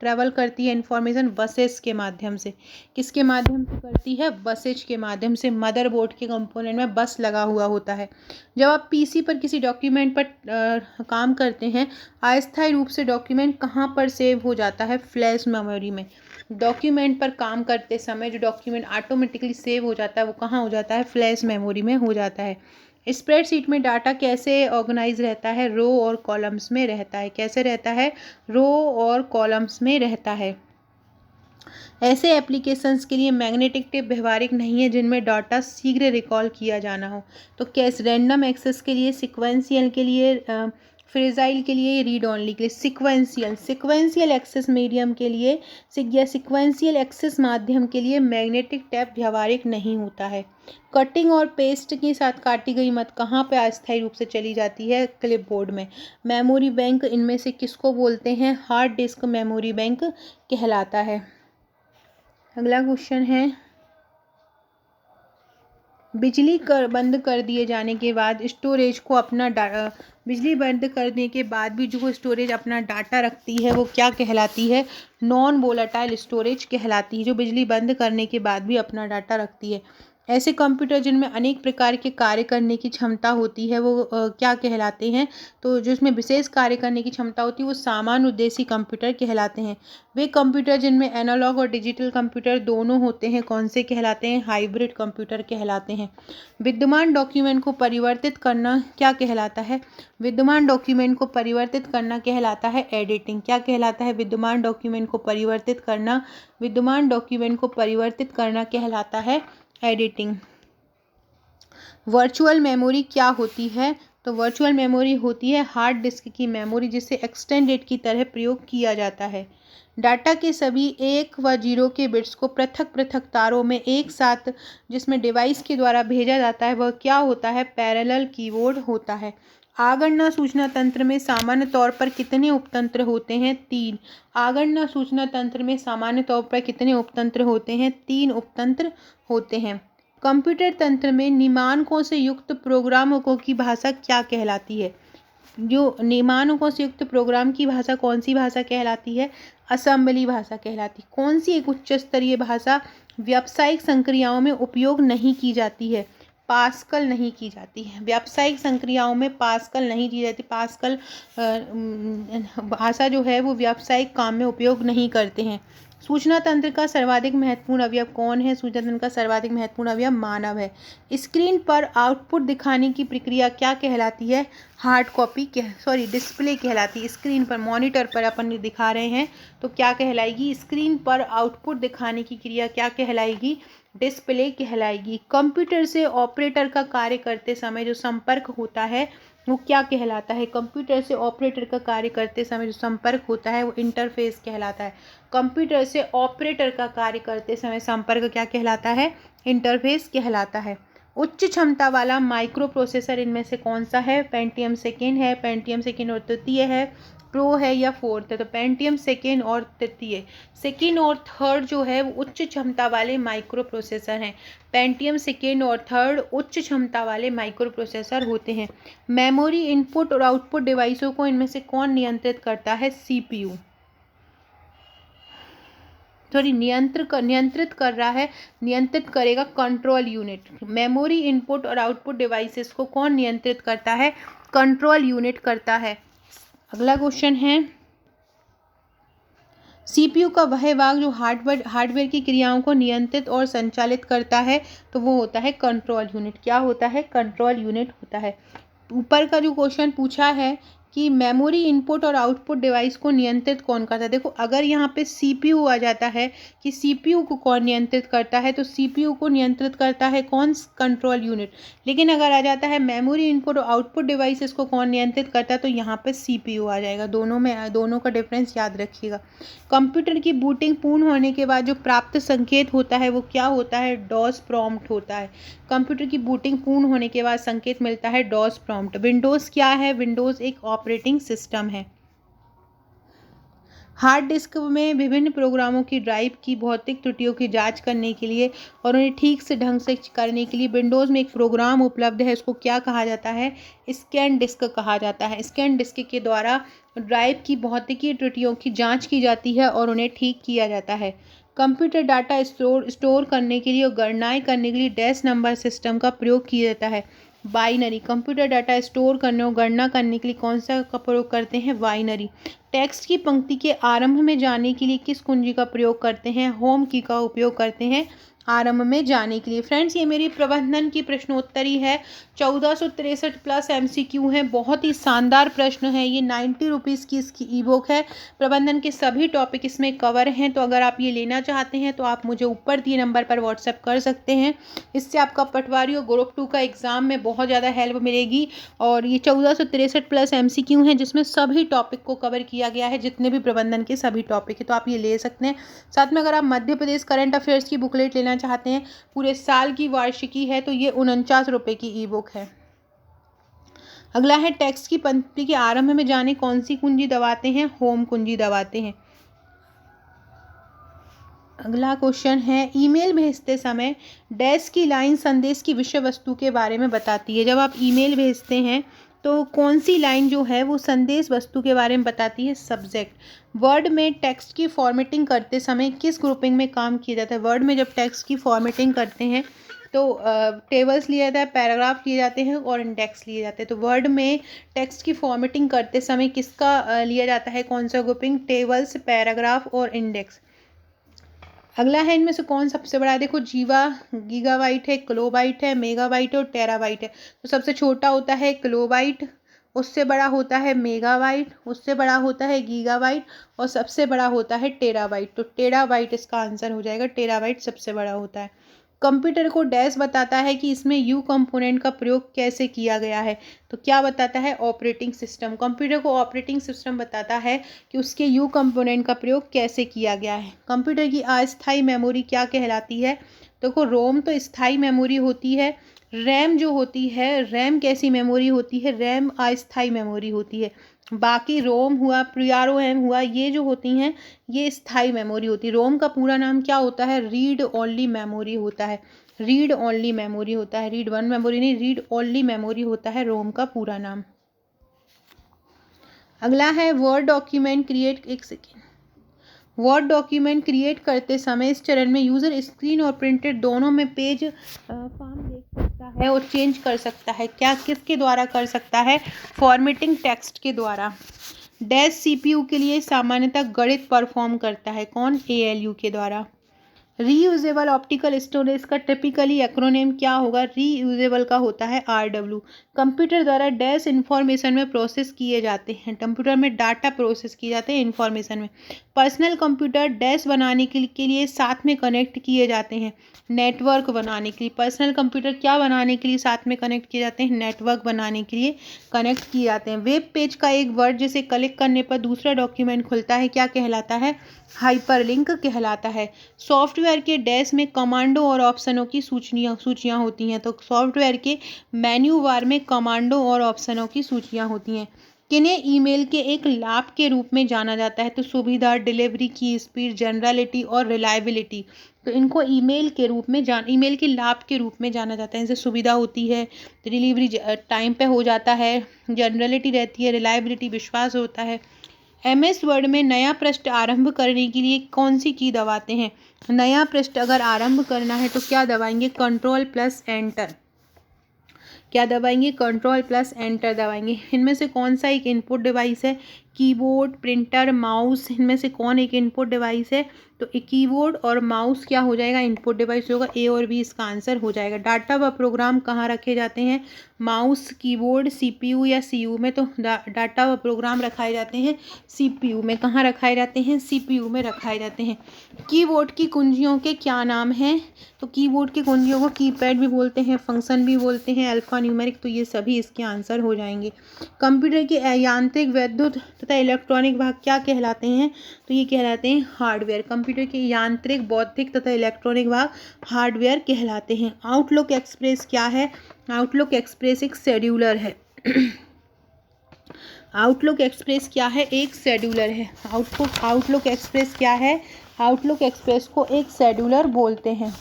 [SPEAKER 1] ट्रैवल करती है इंफॉर्मेशन? बसेस के माध्यम से। किसके माध्यम से करती है? बसेज के माध्यम से। मदरबोर्ड के कंपोनेंट में बस लगा हुआ होता है। जब आप पीसी पर किसी डॉक्यूमेंट पर काम करते हैं, अस्थायी रूप से डॉक्यूमेंट कहाँ पर सेव हो जाता है? फ्लैश मेमोरी में। डॉक्यूमेंट पर काम करते समय जो डॉक्यूमेंट ऑटोमेटिकली सेव हो जाता है वो कहाँ हो जाता है? फ्लैश मेमोरी में हो जाता है। स्प्रेडशीट में डाटा कैसे ऑर्गेनाइज रहता है? रो और कॉलम्स में रहता है। कैसे रहता है? रो और कॉलम्स में रहता है। ऐसे एप्लीकेशंस के लिए मैग्नेटिक टेप व्यवहारिक नहीं है जिनमें डाटा शीघ्र रिकॉल किया जाना हो। तो कैसे? रैंडम एक्सेस के लिए, सिक्वेंशियल के लिए, फ्रेजाइल के लिए, रीड ओनली के लिए। सिक्वेंशियल एक्सेस मीडियम के लिए या सिक्वेंशियल एक्सेस माध्यम के लिए मैग्नेटिक टेप व्यवहारिक नहीं होता है। कटिंग और पेस्ट के साथ काटी गई मत कहाँ पे अस्थायी रूप से चली जाती है? क्लिपबोर्ड में। मेमोरी बैंक इनमें से किसको बोलते हैं? हार्ड डिस्क मेमोरी बैंक कहलाता है। अगला क्वेश्चन है, बंद कर दिए जाने के बाद स्टोरेज को अपना बिजली बंद करने के बाद भी जो स्टोरेज अपना डाटा रखती है वो क्या कहलाती है? नॉन वोलेटाइल स्टोरेज कहलाती है, जो बिजली बंद करने के बाद भी अपना डाटा रखती है। ऐसे कंप्यूटर जिनमें अनेक प्रकार के कार्य करने की क्षमता होती है वो क्या कहलाते हैं? तो जिसमें विशेष कार्य करने की क्षमता होती है वो सामान्य उद्देश्य कंप्यूटर कहलाते हैं। वे कंप्यूटर जिनमें एनालॉग और डिजिटल कंप्यूटर दोनों होते हैं कौन से कहलाते हैं? हाइब्रिड कंप्यूटर कहलाते हैं। विद्यमान डॉक्यूमेंट को परिवर्तित करना क्या कहलाता है? विद्यमान डॉक्यूमेंट को परिवर्तित करना कहलाता है एडिटिंग। क्या कहलाता है? विद्यमान डॉक्यूमेंट को परिवर्तित करना। विद्यमान डॉक्यूमेंट को परिवर्तित करना कहलाता है एडिटिंग। वर्चुअल मेमोरी क्या होती है? तो वर्चुअल मेमोरी होती है हार्ड डिस्क की मेमोरी जिसे एक्सटेंडेड की तरह प्रयोग किया जाता है। डाटा के सभी 1 व 0 के बिट्स को पृथक पृथक तारों में एक साथ जिसमें डिवाइस के द्वारा भेजा जाता है वह क्या होता है? पैरेलल कीबोर्ड होता है। आगणना सूचना तंत्र में सामान्य तौर पर कितने उपतंत्र होते हैं? 3। आगणना सूचना तंत्र में सामान्य तौर पर कितने उपतंत्र होते हैं? 3 उपतंत्र होते हैं। कंप्यूटर तंत्र में निमानकों से युक्त प्रोग्रामों की भाषा क्या कहलाती है? जो निमानकों से युक्त प्रोग्राम की भाषा कौन सी भाषा कहलाती है? असेंबली भाषा कहलाती है। कौन सी एक उच्च स्तरीय भाषा व्यावसायिक संक्रियाओं में उपयोग नहीं की जाती है? पास्कल नहीं की जाती है। व्यावसायिक संक्रियाओं में पास्कल नहीं की जाती। पास्कल भाषा जो है वो व्यावसायिक काम में उपयोग नहीं करते हैं। सूचना तंत्र का सर्वाधिक महत्वपूर्ण अवयव कौन है? सूचना तंत्र का सर्वाधिक महत्वपूर्ण अवयव मानव है। स्क्रीन पर आउटपुट दिखाने की प्रक्रिया क्या कहलाती है? डिस्प्ले कहलाती है। स्क्रीन पर, मॉनिटर पर अपन दिखा रहे हैं तो क्या कहलाएगी? स्क्रीन पर आउटपुट दिखाने की क्रिया क्या कहलाएगी? डिस्प्ले कहलाएगी। कंप्यूटर से ऑपरेटर का कार्य करते समय जो संपर्क होता है वो क्या कहलाता है? कंप्यूटर से ऑपरेटर का कार्य करते समय जो संपर्क होता है वो इंटरफेस कहलाता है। कंप्यूटर से ऑपरेटर का कार्य करते समय संपर्क क्या कहलाता है? इंटरफेस कहलाता है। उच्च क्षमता वाला माइक्रो प्रोसेसर इनमें से कौन सा है? पेंटियम सेकेंड है, पेंटियम सेकेंड और तृतीय है, प्रो है या फोर्थ है? तो पेंटियम सेकेंड और तृतीय। सेकेंड और थर्ड जो है वो उच्च क्षमता वाले माइक्रो प्रोसेसर हैं। पेंटियम सेकेंड और थर्ड उच्च क्षमता वाले माइक्रो प्रोसेसर होते हैं। मेमोरी इनपुट और आउटपुट डिवाइसों को इनमें से कौन नियंत्रित करता है? सीपीयू। नियंत्रित कर रहा है, नियंत्रित करेगा कंट्रोल यूनिट। मेमोरी इनपुट और आउटपुट डिवाइसेस को कौन नियंत्रित करता है? कंट्रोल यूनिट करता है। अगला क्वेश्चन है, सीपीयू का वह भाग जो हार्डवेयर की क्रियाओं को नियंत्रित और संचालित करता है तो वो होता है कंट्रोल यूनिट। क्या होता है? कंट्रोल यूनिट होता है। ऊपर का जो क्वेश्चन पूछा है कि मेमोरी इनपुट और आउटपुट डिवाइस को नियंत्रित कौन करता है। देखो अगर यहाँ पे सीपीयू आ जाता है कि सीपीयू को कौन नियंत्रित करता है, तो सीपीयू को नियंत्रित करता है कौन, कंट्रोल यूनिट। लेकिन अगर आ जाता है मेमोरी इनपुट और आउटपुट डिवाइसेस को कौन नियंत्रित करता है, तो यहाँ पे सीपीयू आ जाएगा। दोनों का डिफरेंस याद रखिएगा। कंप्यूटर की बूटिंग पूर्ण होने के बाद जो प्राप्त संकेत होता है वो क्या होता है, डॉस प्रॉम्प्ट होता है। कंप्यूटर की बूटिंग पूर्ण होने के बाद संकेत मिलता है डॉस प्रॉम्प्ट। विंडोज़ क्या है, विंडोज़ एक ऑपरेटिंग सिस्टम है। हार्ड डिस्क में विभिन्न प्रोग्रामों की ड्राइव की भौतिक त्रुटियों की जांच करने के लिए और उन्हें ठीक से ढंग से करने के लिए विंडोज़ में एक प्रोग्राम उपलब्ध है, इसको क्या कहा जाता है, स्कैन डिस्क कहा जाता है। स्कैन डिस्क के द्वारा ड्राइव की भौतिकी त्रुटियों की जांच की जाती है और उन्हें ठीक किया जाता है। कंप्यूटर डाटा स्टोर करने के लिए और गणनाएं करने के लिए डैश नंबर सिस्टम का प्रयोग किया जाता है। बाइनरी, कंप्यूटर डाटा स्टोर करने और गणना करने के लिए कौन सा का प्रयोग करते हैं, बाइनरी। टेक्स्ट की पंक्ति के आरंभ में जाने के लिए किस कुंजी का प्रयोग करते हैं, होम की का उपयोग करते हैं आरंभ में जाने के लिए। फ्रेंड्स ये मेरी प्रबंधन की प्रश्नोत्तरी है, 1463 प्लस एमसीक्यू है, बहुत ही शानदार प्रश्न है ये। 90 रुपीज़ की इसकी ई बुक है, प्रबंधन के सभी टॉपिक इसमें कवर हैं। तो अगर आप ये लेना चाहते हैं तो आप मुझे ऊपर दिए नंबर पर व्हाट्सएप कर सकते हैं। इससे आपका पटवारी और ग्रुप 2 का एग्ज़ाम में बहुत ज़्यादा हेल्प मिलेगी। और ये 1463 प्लस एमसीक्यू हैं जिसमें सभी टॉपिक को कवर किया गया है, जितने भी प्रबंधन के सभी टॉपिक है, तो आप ये ले सकते हैं। साथ में अगर आप मध्य प्रदेश करंट अफेयर्स की बुकलेट लेना चाहते हैं, पूरे साल की वार्षिकी है, तो ये 49 रुपये की ई बुक है। अगला है टेक्स्ट की पंक्ति के आरंभ में जाने कौन सी कुंजी दबाते हैं, होम कुंजी दबाते हैं। अगला क्वेश्चन है, ईमेल भेजते समय डैश की लाइन संदेश की विषय वस्तु के बारे में बताती है। जब आप ईमेल भेजते हैं तो कौन सी लाइन जो है वो संदेश वस्तु के बारे में बताती है, सब्जेक्ट। वर्ड में टेक्स्ट की फॉर्मेटिंग करते समय किस ग्रुपिंग में काम किया जाता है। वर्ड में जब टेक्स्ट की फॉर्मेटिंग करते हैं तो टेबल्स लिया जाता है, पैराग्राफ लिए जाते हैं और इंडेक्स लिए जाते हैं। तो वर्ड में टेक्स्ट की फॉर्मेटिंग करते समय किसका लिया जाता है, कौन सा ग्रुपिंग, टेबल्स, पैराग्राफ और इंडेक्स। अगला है, इनमें से कौन सबसे बड़ा है। देखो गीगाबाइट है, किलोबाइट है, मेगाबाइट है और टेराबाइट है। तो सबसे छोटा होता है किलोबाइट, उससे बड़ा होता है मेगाबाइट, उससे बड़ा होता है गीगाबाइट और सबसे बड़ा होता है टेराबाइट। तो टेराबाइट इसका आंसर हो जाएगा, टेराबाइट सबसे बड़ा होता है। कंप्यूटर को डैश बताता है कि इसमें यू कंपोनेंट का प्रयोग कैसे किया गया है। तो क्या बताता है, ऑपरेटिंग सिस्टम। कंप्यूटर को ऑपरेटिंग सिस्टम बताता है कि उसके यू कंपोनेंट का प्रयोग कैसे किया गया है। कंप्यूटर की अस्थायी मेमोरी क्या कहलाती है। देखो रोम तो स्थायी मेमोरी होती है, रैम जो होती है, रैम कैसी मेमोरी होती है, रैम अस्थायी मेमोरी होती है। बाकी रोम हुआ, प्रियारोएम हुआ, ये जो होती हैं ये स्थायी मेमोरी होती है। रोम का पूरा नाम क्या होता है, रीड ओनली मेमोरी होता है, रीड ओनली मेमोरी होता है, रीड वन मेमोरी नहीं, रीड ओनली मेमोरी होता है रोम का पूरा नाम। अगला है वर्ड डॉक्यूमेंट क्रिएट, एक सेकेंड। वर्ड डॉक्यूमेंट क्रिएट करते समय इस चरण में यूज़र स्क्रीन और प्रिंटेड दोनों में पेज फॉर्म देख सकता है और चेंज कर सकता है। क्या किसके द्वारा कर सकता है, फॉर्मेटिंग टेक्स्ट के द्वारा। डैश सीपीयू के लिए सामान्यतः गणित परफॉर्म करता है, कौन, एएलयू के द्वारा। रीयूजेबल ऑप्टिकल स्टोरेज का टिपिकली एक्रोनेम क्या होगा, रीयूजेबल का होता है आरडब्ल्यू। कंप्यूटर द्वारा डैश इन्फॉर्मेशन में प्रोसेस किए जाते हैं, कंप्यूटर में डाटा प्रोसेस किए जाते हैं इन्फॉर्मेशन में। पर्सनल कंप्यूटर डैश बनाने के लिए साथ में कनेक्ट किए जाते हैं, नेटवर्क बनाने के लिए। पर्सनल कंप्यूटर क्या बनाने के लिए साथ में कनेक्ट किए जाते हैं, नेटवर्क बनाने के लिए कनेक्ट किए जाते हैं। वेब पेज का एक वर्ड जिसे क्लिक करने पर दूसरा डॉक्यूमेंट खुलता है क्या कहलाता है, हाइपरलिंक कहलाता है। सॉफ्टवेयर के डैश में कमांडो और ऑप्शनों की सूचियाँ होती हैं। तो सॉफ्टवेयर के मेन्यू बार में कमांडो और ऑप्शनों की सूचियाँ होती हैं। किन्हें ईमेल के एक लाभ के रूप में जाना जाता है, तो सुविधा, डिलीवरी की स्पीड, जनरलिटी और रिलायबिलिटी। तो इनको ईमेल के लाभ के रूप में जाना जाता है। जैसे सुविधा होती है, डिलीवरी टाइम पे हो जाता है, जनरलिटी रहती है, रिलायबिलिटी विश्वास होता है। एमएस वर्ड में नया पृष्ठ आरंभ करने के लिए कौन सी की दबाते हैं। नया पृष्ठ अगर आरंभ करना है तो क्या दबाएंगे, कंट्रोल प्लस एंटर। क्या दबाएंगे, कंट्रोल प्लस एंटर दबाएंगे। इनमें से कौन सा एक इनपुट डिवाइस है, कीबोर्ड, प्रिंटर, माउस, इनमें से कौन एक इनपुट डिवाइस है? तो कीबोर्ड और माउस क्या हो जाएगा? इनपुट डिवाइस होगा। ए और बी इसका आंसर हो जाएगा। डाटा व प्रोग्राम कहाँ रखे जाते हैं? माउस, कीबोर्ड, सीपीयू या सीयू में? तो डाटा व प्रोग्राम रखाए जाते हैं सीपीयू में। कहाँ रखाए जाते हैं? सीपीयू में रखाए जाते हैं। कीबोर्ड की कुंजियों के क्या नाम हैं? तो कीबोर्ड की कुंजियों को कीपैड भी बोलते हैं, फंक्शन भी बोलते हैं, अल्फा न्यूमेरिक, तो ये सभी इसके आंसर हो जाएंगे। कंप्यूटर के यांत्रिक, वैद्युत तथा इलेक्ट्रॉनिक भाग क्या कहलाते हैं? तो ये कहलाते हैं हार्डवेयर। कंप्यूटर के यांत्रिक, बौद्धिक तथा इलेक्ट्रॉनिक भाग हार्डवेयर कहलाते हैं। आउटलुक एक्सप्रेस क्या है? आउटलुक एक्सप्रेस एक शेड्यूलर है। आउटलुक एक्सप्रेस क्या है? एक शेड्यूलर है। आउटलुक एक्सप्रेस क्या है? आउटलुक एक्सप्रेस को एक शेड्यूलर बोलते हैं।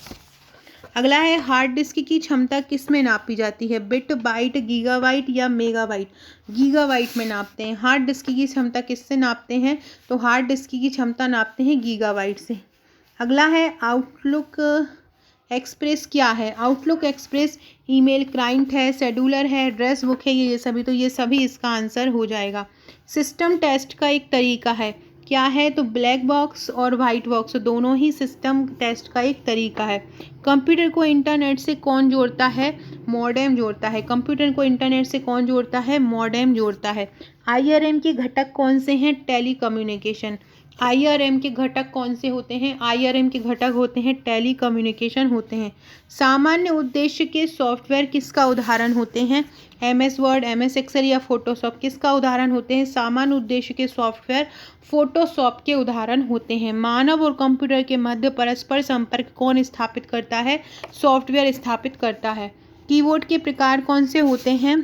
[SPEAKER 1] अगला है हार्ड डिस्क की क्षमता किस में नापी जाती है? बिट, बाइट, गीगाबाइट या मेगाबाइट? गीगाबाइट में नापते हैं। हार्ड डिस्क की क्षमता किससे नापते हैं? तो हार्ड डिस्क की क्षमता नापते हैं गीगाबाइट से। अगला है आउटलुक एक्सप्रेस क्या है? आउटलुक एक्सप्रेस ईमेल क्लाइंट है, शेड्यूलर है, एड्रेस बुक है, ये सभी, तो ये सभी इसका आंसर हो जाएगा। सिस्टम टेस्ट का एक तरीका है, क्या है? तो ब्लैक बॉक्स और वाइट बॉक्स दोनों ही सिस्टम टेस्ट का एक तरीका है। कंप्यूटर को इंटरनेट से कौन जोड़ता है? मॉडेम जोड़ता है। कंप्यूटर को इंटरनेट से कौन जोड़ता है? मॉडेम जोड़ता है। आईआरएम के घटक कौन से हैं? Tele communication. आईआरएम के घटक कौन से होते हैं? आईआरएम के घटक होते हैं टेली कम्युनिकेशन होते हैं। सामान्य उद्देश्य के सॉफ्टवेयर किसका उदाहरण होते हैं? एमएस वर्ड, एमएस एक्सेल या फोटोशॉप किसका उदाहरण होते हैं? सामान्य उद्देश्य के सॉफ्टवेयर फोटोशॉप के उदाहरण होते हैं। मानव और कंप्यूटर के मध्य परस्पर संपर्क कौन स्थापित करता है? सॉफ्टवेयर स्थापित करता है। कीबोर्ड के प्रकार कौन से होते हैं?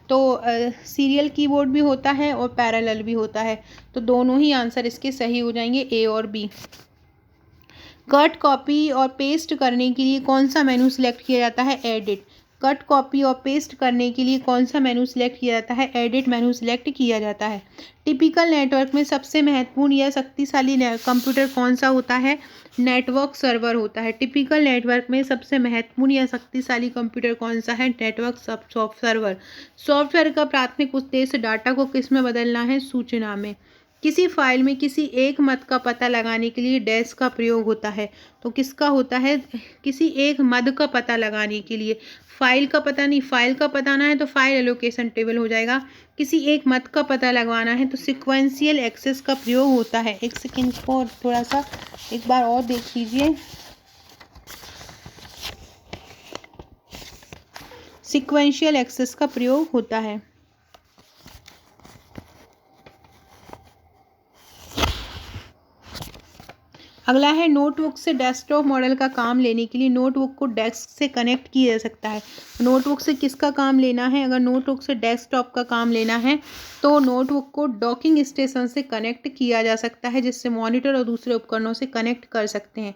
[SPEAKER 1] तो सीरियल कीबोर्ड भी होता है और पैरेलल भी होता है, तो दोनों ही आंसर इसके सही हो जाएंगे, ए और बी। कट, कॉपी और पेस्ट करने के लिए कौन सा मेनू सिलेक्ट किया जाता है? एडिट। कट, कॉपी और पेस्ट करने के लिए कौन सा मेनू सिलेक्ट किया जाता है? एडिट मेनू सिलेक्ट किया जाता है। टिपिकल नेटवर्क में सबसे महत्वपूर्ण या शक्तिशाली कंप्यूटर कौन सा होता है? नेटवर्क सर्वर होता है। टिपिकल नेटवर्क में सबसे महत्वपूर्ण या शक्तिशाली कंप्यूटर कौन सा है? Network server. सॉफ्टवेयर का प्राथमिक उद्देश्य डाटा को किस में बदलना है? सूचना में। किसी फाइल में किसी एक मद का पता लगाने के लिए डैश का प्रयोग होता है, तो किसका होता है? किसी एक मद का पता लगाने के लिए। फाइल का पता नहीं, फाइल का पता ना है तो फाइल एलोकेशन टेबल हो जाएगा। किसी एक मद का पता लगवाना है तो सिक्वेंशियल एक्सेस का प्रयोग होता है। एक सेकेंड को थोड़ा सा एक बार और देख लीजिए। सिक्वेंशियल एक्सेस का प्रयोग होता है। अगला है नोटबुक से डेस्कटॉप मॉडल का काम लेने के लिए नोटबुक को डेस्क से कनेक्ट किया जा सकता है। नोटबुक से किसका काम लेना है? अगर नोटबुक से डेस्कटॉप का काम लेना है तो नोटबुक को डॉकिंग स्टेशन से कनेक्ट किया जा सकता है, जिससे मॉनिटर और दूसरे उपकरणों से कनेक्ट कर सकते हैं।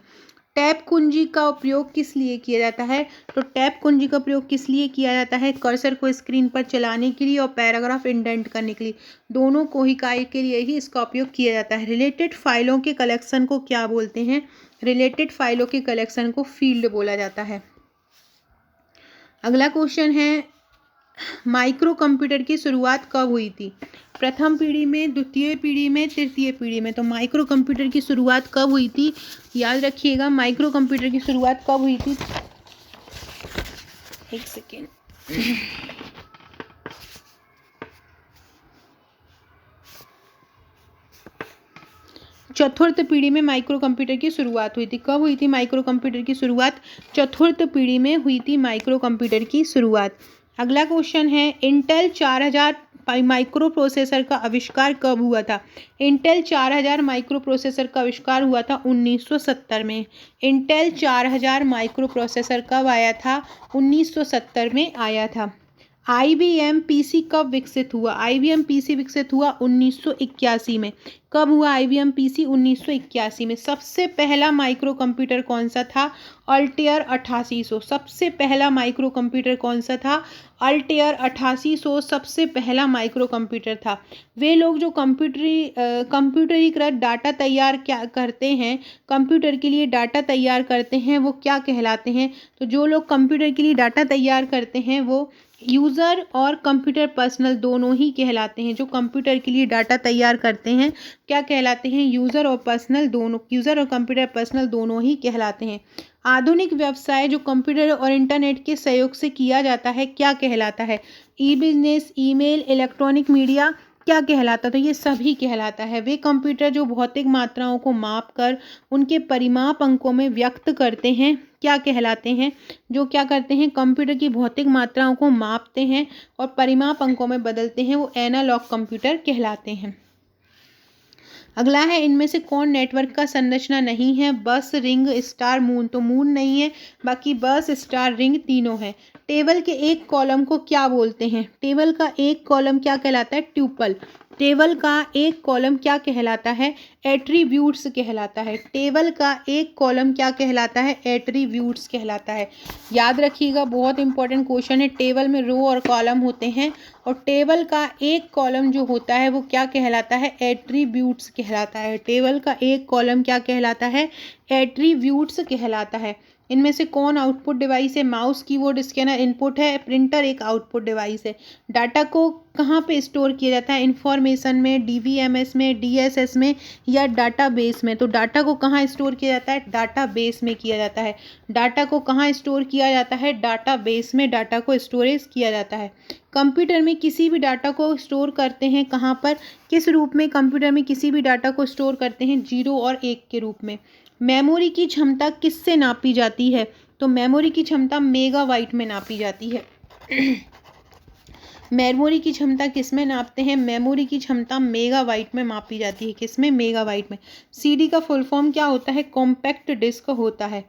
[SPEAKER 1] टैब कुंजी का उपयोग किस लिए किया जाता है? तो टैब कुंजी का प्रयोग किस लिए किया जाता है? कर्सर को स्क्रीन पर चलाने के लिए और पैराग्राफ इंडेंट करने के लिए, दोनों को ही कार्य के लिए ही इसका उपयोग किया जाता है। रिलेटेड फाइलों के कलेक्शन को क्या बोलते हैं? रिलेटेड फाइलों के कलेक्शन को फील्ड बोला जाता है। अगला क्वेश्चन है माइक्रो कंप्यूटर की शुरुआत कब हुई थी? प्रथम पीढ़ी में, द्वितीय पीढ़ी में, तृतीय पीढ़ी में? तो माइक्रो कंप्यूटर की शुरुआत कब हुई थी? याद रखिएगा, माइक्रो कंप्यूटर की शुरुआत कब हुई थी? एक सेकेंड। चतुर्थ पीढ़ी में माइक्रो कंप्यूटर की शुरुआत हुई थी। कब हुई थी माइक्रो कंप्यूटर की शुरुआत? चतुर्थ पीढ़ी में हुई थी माइक्रो कंप्यूटर की शुरुआत। अगला क्वेश्चन है इंटेल 4000 माइक्रो प्रोसेसर का आविष्कार कब हुआ था? इंटेल 4000 माइक्रो प्रोसेसर का आविष्कार हुआ था 1970 में। इंटेल 4000 माइक्रो प्रोसेसर कब आया था? 1970 में आया था। IBM PC कब विकसित हुआ? IBM PC विकसित हुआ 1981 में। कब हुआ IBM PC? 1981 में। सबसे पहला माइक्रो कंप्यूटर कौन सा था? अल्टेयर 8800। सबसे पहला माइक्रो कंप्यूटर कौन सा था? अल्टेयर 8800 सबसे पहला माइक्रो कंप्यूटर था। वे लोग जो कंप्यूटरीकृत डाटा तैयार क्या करते हैं, कंप्यूटर के लिए डाटा तैयार करते हैं, वो क्या कहलाते हैं? तो जो लोग कंप्यूटर के लिए डाटा तैयार करते हैं वो यूज़र और कंप्यूटर पर्सनल दोनों ही कहलाते हैं। जो कंप्यूटर के लिए डाटा तैयार करते हैं क्या कहलाते हैं? यूज़र और पर्सनल दोनों, यूज़र और कंप्यूटर पर्सनल दोनों ही कहलाते हैं। आधुनिक व्यवसाय जो कंप्यूटर और इंटरनेट के सहयोग से किया जाता है क्या कहलाता है? ई बिजनेस, ईमेल, इलेक्ट्रॉनिक मीडिया क्या कहलाता? तो ये सभी कहलाता है। वे कंप्यूटर जो भौतिक मात्राओं को माप कर उनके परिमाप अंकों में व्यक्त करते हैं क्या कहलाते हैं? जो क्या करते हैं, कंप्यूटर की भौतिक मात्राओं को मापते हैं और परिमाप अंकों में बदलते हैं, वो एनालॉग कंप्यूटर कहलाते हैं। अगला है, इनमें से कौन नेटवर्क का संरचना नहीं है? बस, रिंग, स्टार, मून। तो मून नहीं है, बाकी बस, स्टार, रिंग तीनों है। टेबल के एक कॉलम को क्या बोलते हैं? टेबल का एक कॉलम क्या कहलाता है? ट्यूपल। टेबल का एक कॉलम क्या कहलाता है? एट्रीब्यूट्स कहलाता है। टेबल का एक कॉलम क्या कहलाता है? एट्रीब्यूट्स कहलाता है। याद रखिएगा, बहुत इंपॉर्टेंट क्वेश्चन है। टेबल में रो और कॉलम होते हैं और टेबल का एक कॉलम जो होता है वो क्या कहलाता है? एट्रीब्यूट्स कहलाता है। टेबल का एक कॉलम क्या कहलाता है? एट्रीब्यूट्स कहलाता है। इनमें से कौन आउटपुट डिवाइस है? माउस, कीबोर्ड, स्कैनर इनपुट है, प्रिंटर एक आउटपुट डिवाइस है। डाटा को कहाँ पे स्टोर किया जाता है? इंफॉर्मेशन में, डीवीएमएस में, डीएसएस में या डाटाबेस में। तो डाटा को कहाँ स्टोर किया जाता है? डाटाबेस में किया जाता है। डाटा को कहाँ स्टोर किया जाता है? डाटाबेस में डाटा को स्टोरेज किया जाता है। कंप्यूटर में किसी भी डाटा को स्टोर करते हैं कहाँ पर, किस रूप में कंप्यूटर में किसी भी डाटा को स्टोर करते हैं? 0 और 1 के रूप में। मेमोरी की क्षमता किससे नापी जाती है? तो मेमोरी की क्षमता मेगाबाइट में नापी जाती है। मेमोरी की क्षमता किस में नापते हैं? मेमोरी की क्षमता मेगाबाइट में मापी जाती है। किस में? मेगाबाइट में। सीडी का फुल फॉर्म क्या होता है? कॉम्पैक्ट डिस्क होता है।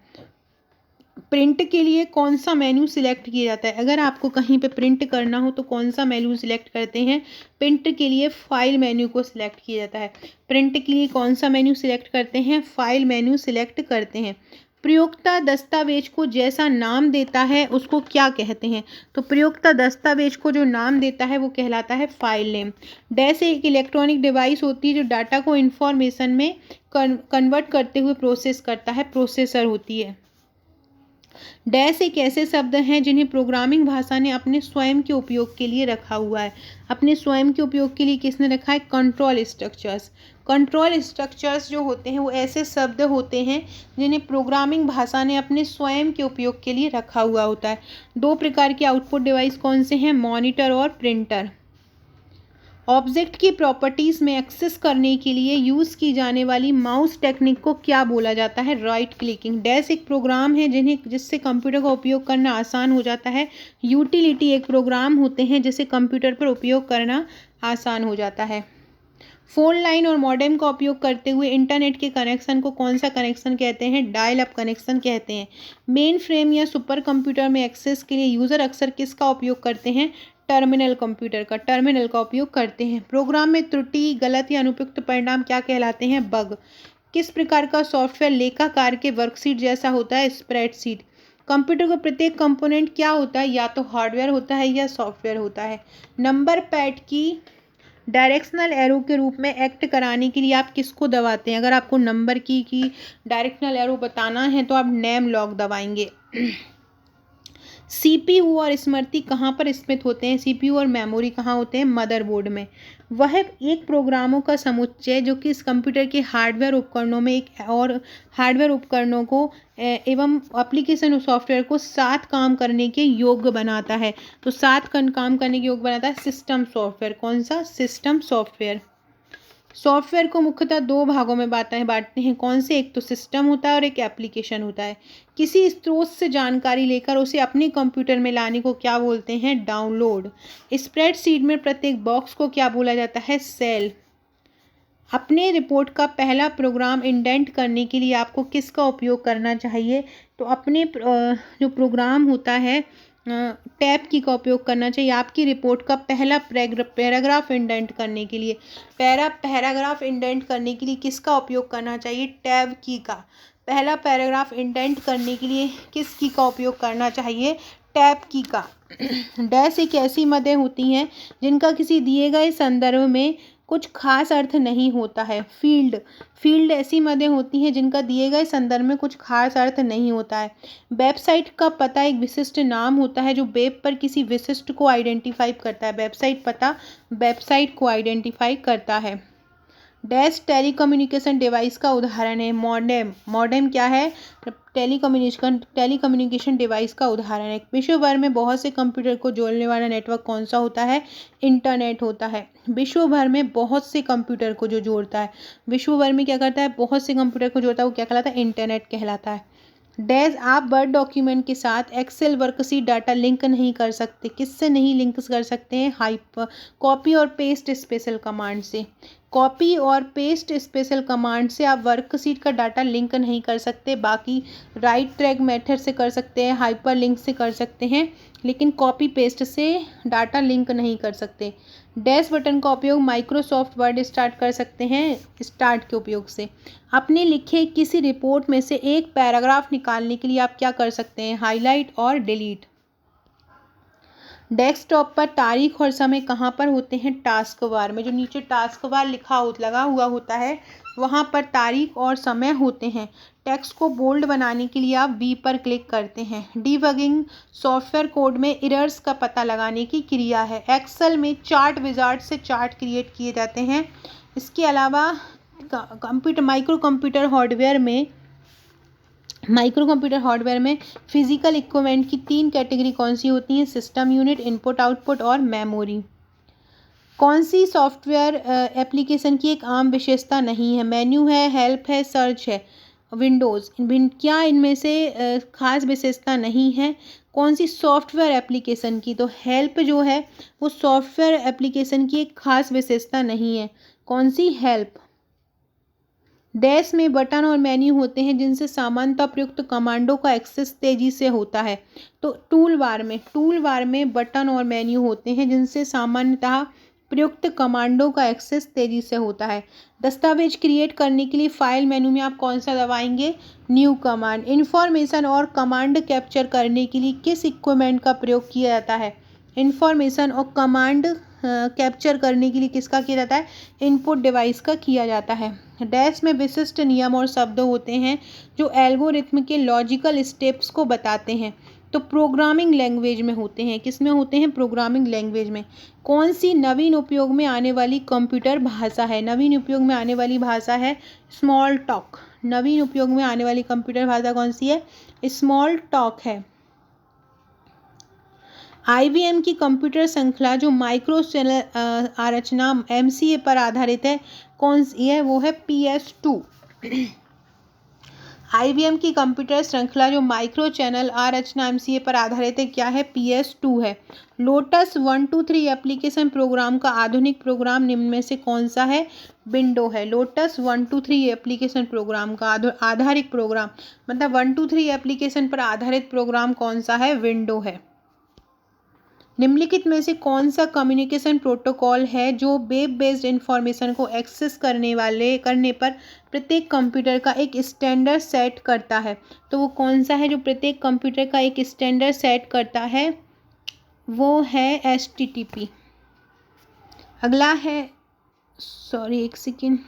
[SPEAKER 1] प्रिंट के लिए कौन सा मेन्यू सिलेक्ट किया जाता है? अगर आपको कहीं पे प्रिंट करना हो तो कौन सा मेन्यू सिलेक्ट करते हैं? प्रिंट के लिए फाइल मेन्यू को सिलेक्ट किया जाता है। प्रिंट के लिए कौन सा मेन्यू सिलेक्ट करते हैं? फाइल मेन्यू सिलेक्ट करते हैं। प्रयोक्ता दस्तावेज को जैसा नाम देता है उसको क्या कहते हैं? तो प्रयोक्ता दस्तावेज को जो नाम देता है वो कहलाता है फाइल नेम। डैश एक इलेक्ट्रॉनिक डिवाइस होती है जो डाटा को इंफॉर्मेशन में कन्वर्ट करते हुए प्रोसेस करता है, प्रोसेसर होती है। डैश एक ऐसे शब्द हैं जिन्हें प्रोग्रामिंग भाषा ने अपने स्वयं के उपयोग के लिए रखा हुआ है। अपने स्वयं के उपयोग के लिए किसने रखा है? Control structures. कंट्रोल स्ट्रक्चर्स जो होते हैं वो ऐसे शब्द होते हैं जिन्हें प्रोग्रामिंग भाषा ने अपने स्वयं के उपयोग के लिए रखा हुआ होता है। 2 प्रकार के आउटपुट डिवाइस कौन से हैं? मॉनिटर और प्रिंटर। ऑब्जेक्ट की प्रॉपर्टीज़ में एक्सेस करने के लिए यूज़ की जाने वाली माउस टेक्निक को क्या बोला जाता है? Right clicking. डैश एक प्रोग्राम है जिससे कंप्यूटर का उपयोग करना आसान हो जाता है। यूटिलिटी एक प्रोग्राम होते हैं जिसे कंप्यूटर पर उपयोग करना आसान हो जाता है। फ़ोन लाइन और मॉडेम का उपयोग करते हुए इंटरनेट के कनेक्शन को कौन सा कनेक्शन कहते हैं? डायल अप कनेक्शन कहते हैं। मेन फ्रेम या सुपर कंप्यूटर में एक्सेस के लिए यूज़र अक्सर किसका उपयोग करते हैं? टर्मिनल कंप्यूटर का, टर्मिनल का उपयोग करते हैं। प्रोग्राम में त्रुटि, गलत या अनुपयुक्त परिणाम क्या कहलाते हैं? बग। किस प्रकार का सॉफ्टवेयर लेखाकार के वर्कशीट जैसा होता है? स्प्रेडशीट। कंप्यूटर का प्रत्येक कंपोनेंट क्या होता है? या तो हार्डवेयर होता है या सॉफ्टवेयर होता है। नंबर पैड की डायरेक्शनल एरो के रूप में एक्ट कराने के लिए आप किसको दबाते हैं? अगर आपको नंबर की डायरेक्शनल एरो बताना है तो आप नेम लॉग दबाएंगे। सीपीयू और स्मृति कहाँ पर स्थित होते हैं? सीपीयू और मेमोरी कहाँ होते हैं? मदरबोर्ड में। वह एक प्रोग्रामों का समुच्चय जो कि इस कंप्यूटर के हार्डवेयर उपकरणों में एक और हार्डवेयर उपकरणों को एवं एप्लीकेशन और सॉफ्टवेयर को साथ काम करने के योग्य बनाता है। तो साथ काम करने के योग्य बनाता है सिस्टम सॉफ्टवेयर। कौन सा? System software. सॉफ्टवेयर को मुख्यतः 2 भागों में बांटते हैं। कौन से? एक तो सिस्टम होता है और एक एप्लीकेशन होता है। किसी स्रोत से जानकारी लेकर उसे अपने कंप्यूटर में लाने को क्या बोलते हैं? डाउनलोड। स्प्रेडशीट में प्रत्येक बॉक्स को क्या बोला जाता है? सेल। अपने रिपोर्ट का पहला प्रोग्राम इंडेंट करने के लिए आपको किसका उपयोग करना चाहिए? तो अपने जो प्रोग्राम होता है टैब की का उपयोग करना चाहिए आपकी रिपोर्ट का पहला पैराग्राफ इंडेंट करने के लिए। पैराग्राफ इंडेंट करने के लिए किसका उपयोग करना चाहिए? टैब की का। पहला पैराग्राफ इंडेंट करने के लिए किस की का उपयोग करना चाहिए? टैब की का। डैश एक ऐसी मदें होती हैं जिनका किसी दिए गए संदर्भ में कुछ खास अर्थ नहीं होता है। फील्ड ऐसी मदें होती हैं जिनका दिए गए संदर्भ में कुछ खास अर्थ नहीं होता है। वेबसाइट का पता एक विशिष्ट नाम होता है जो वेब पर किसी विशिष्ट को आइडेंटिफाई करता है। वेबसाइट पता वेबसाइट को आइडेंटिफाई करता है। डैश टेलीकम्युनिकेशन डिवाइस का उदाहरण है। मॉडेम क्या है? टेलीकम्युनिकेशन डिवाइस का उदाहरण है। विश्व भर में बहुत से कंप्यूटर को जोड़ने वाला नेटवर्क कौन सा होता है? इंटरनेट होता है। विश्व भर में बहुत से कंप्यूटर को जो जोड़ता है, विश्व भर में क्या करता है? बहुत से कंप्यूटर को जोड़ता है, वो क्या कहलाता है? इंटरनेट कहलाता है। डैश आप वर्ड डॉक्यूमेंट के साथ एक्सेल वर्कशीट डाटा लिंक नहीं कर सकते। किससे नहीं लिंक कर सकते हैं? कॉपी और पेस्ट स्पेशल कमांड से। कॉपी और पेस्ट स्पेशल कमांड से आप वर्कशीट का डाटा लिंक नहीं कर सकते। बाकी राइट ट्रैक मेथड से कर सकते हैं, हाइपर लिंक से कर सकते हैं, लेकिन कॉपी पेस्ट से डाटा लिंक नहीं कर सकते। डैश बटन का उपयोग माइक्रोसॉफ्ट वर्ड स्टार्ट कर सकते हैं स्टार्ट के उपयोग से। अपने लिखे किसी रिपोर्ट में से एक पैराग्राफ निकालने के लिए आप क्या कर सकते हैं? हाईलाइट और डिलीट। डेस्कटॉप पर तारीख और समय कहाँ पर होते हैं? टास्क बार में। जो नीचे टास्क बार लगा हुआ होता है वहाँ पर तारीख और समय होते हैं। टेक्स्ट को बोल्ड बनाने के लिए आप वी पर क्लिक करते हैं। डीबगिंग सॉफ्टवेयर कोड में एरर्स का पता लगाने की क्रिया है। एक्सेल में चार्ट विजार्ड से चार्ट क्रिएट किए जाते हैं। इसके अलावा माइक्रो कंप्यूटर हार्डवेयर में फिजिकल इक्विपमेंट की 3 कैटेगरी कौन सी होती हैं? सिस्टम यूनिट, इनपुट आउटपुट और मेमोरी। कौन सी सॉफ्टवेयर एप्लीकेशन की एक आम विशेषता नहीं है? मेन्यू है, हेल्प है, सर्च है, विंडोज़। क्या इनमें से खास विशेषता नहीं है? कौन सी सॉफ्टवेयर एप्लीकेशन की? तो हेल्प जो है वो सॉफ्टवेयर एप्लीकेशन की एक खास विशेषता नहीं है। कौन सी? हेल्प। डैश में बटन और मेन्यू होते हैं जिनसे सामान्यतः प्रयुक्त कमांडों का एक्सेस तेजी से होता है। तो टूल बार में बटन और मेन्यू होते हैं जिनसे सामान्यतः प्रयुक्त कमांडों का एक्सेस तेजी से होता है। दस्तावेज क्रिएट करने के लिए फाइल मेनू में आप कौन सा दबाएंगे? New command. इंफॉर्मेशन और कमांड कैप्चर करने के लिए किस इक्विपमेंट का प्रयोग किया जाता है? इंफॉर्मेशन और कमांड कैप्चर करने के लिए किसका किया जाता है? इनपुट डिवाइस का किया जाता है। डैश में विशिष्ट नियम और शब्द होते हैं जो एल्गोरिथम के लॉजिकल स्टेप्स को बताते हैं। तो प्रोग्रामिंग लैंग्वेज में होते हैं। किस में होते हैं? प्रोग्रामिंग लैंग्वेज में। कौन सी नवीन उपयोग में आने वाली कंप्यूटर भाषा है? नवीन उपयोग में आने वाली भाषा है स्मॉल टॉक। नवीन उपयोग में आने वाली कंप्यूटर भाषा कौन सी है? स्मॉल टॉक है। IBM की कंप्यूटर श्रृंखला जो माइक्रो चैनल आरचना MCA पर आधारित है कौन सी है? वो है PS2। IBM की कंप्यूटर श्रृंखला जो माइक्रो चैनल आरचना MCA पर आधारित है क्या है? PS2 है। लोटस 123 एप्लीकेशन प्रोग्राम का आधुनिक प्रोग्राम निम्न में से कौन सा है? विंडो है। लोटस 123 एप्लीकेशन प्रोग्राम का आधारित प्रोग्राम मतलब 123 एप्लीकेशन पर आधारित प्रोग्राम कौन सा है? विंडो है। निम्नलिखित में से कौन सा कम्युनिकेशन प्रोटोकॉल है जो वेब बेस्ड इंफॉर्मेशन को एक्सेस करने पर प्रत्येक कंप्यूटर का एक स्टैंडर्ड सेट करता है? तो वो कौन सा है जो प्रत्येक कंप्यूटर का एक स्टैंडर्ड सेट करता है? वो है HTTP। अगला है एक सेकेंड।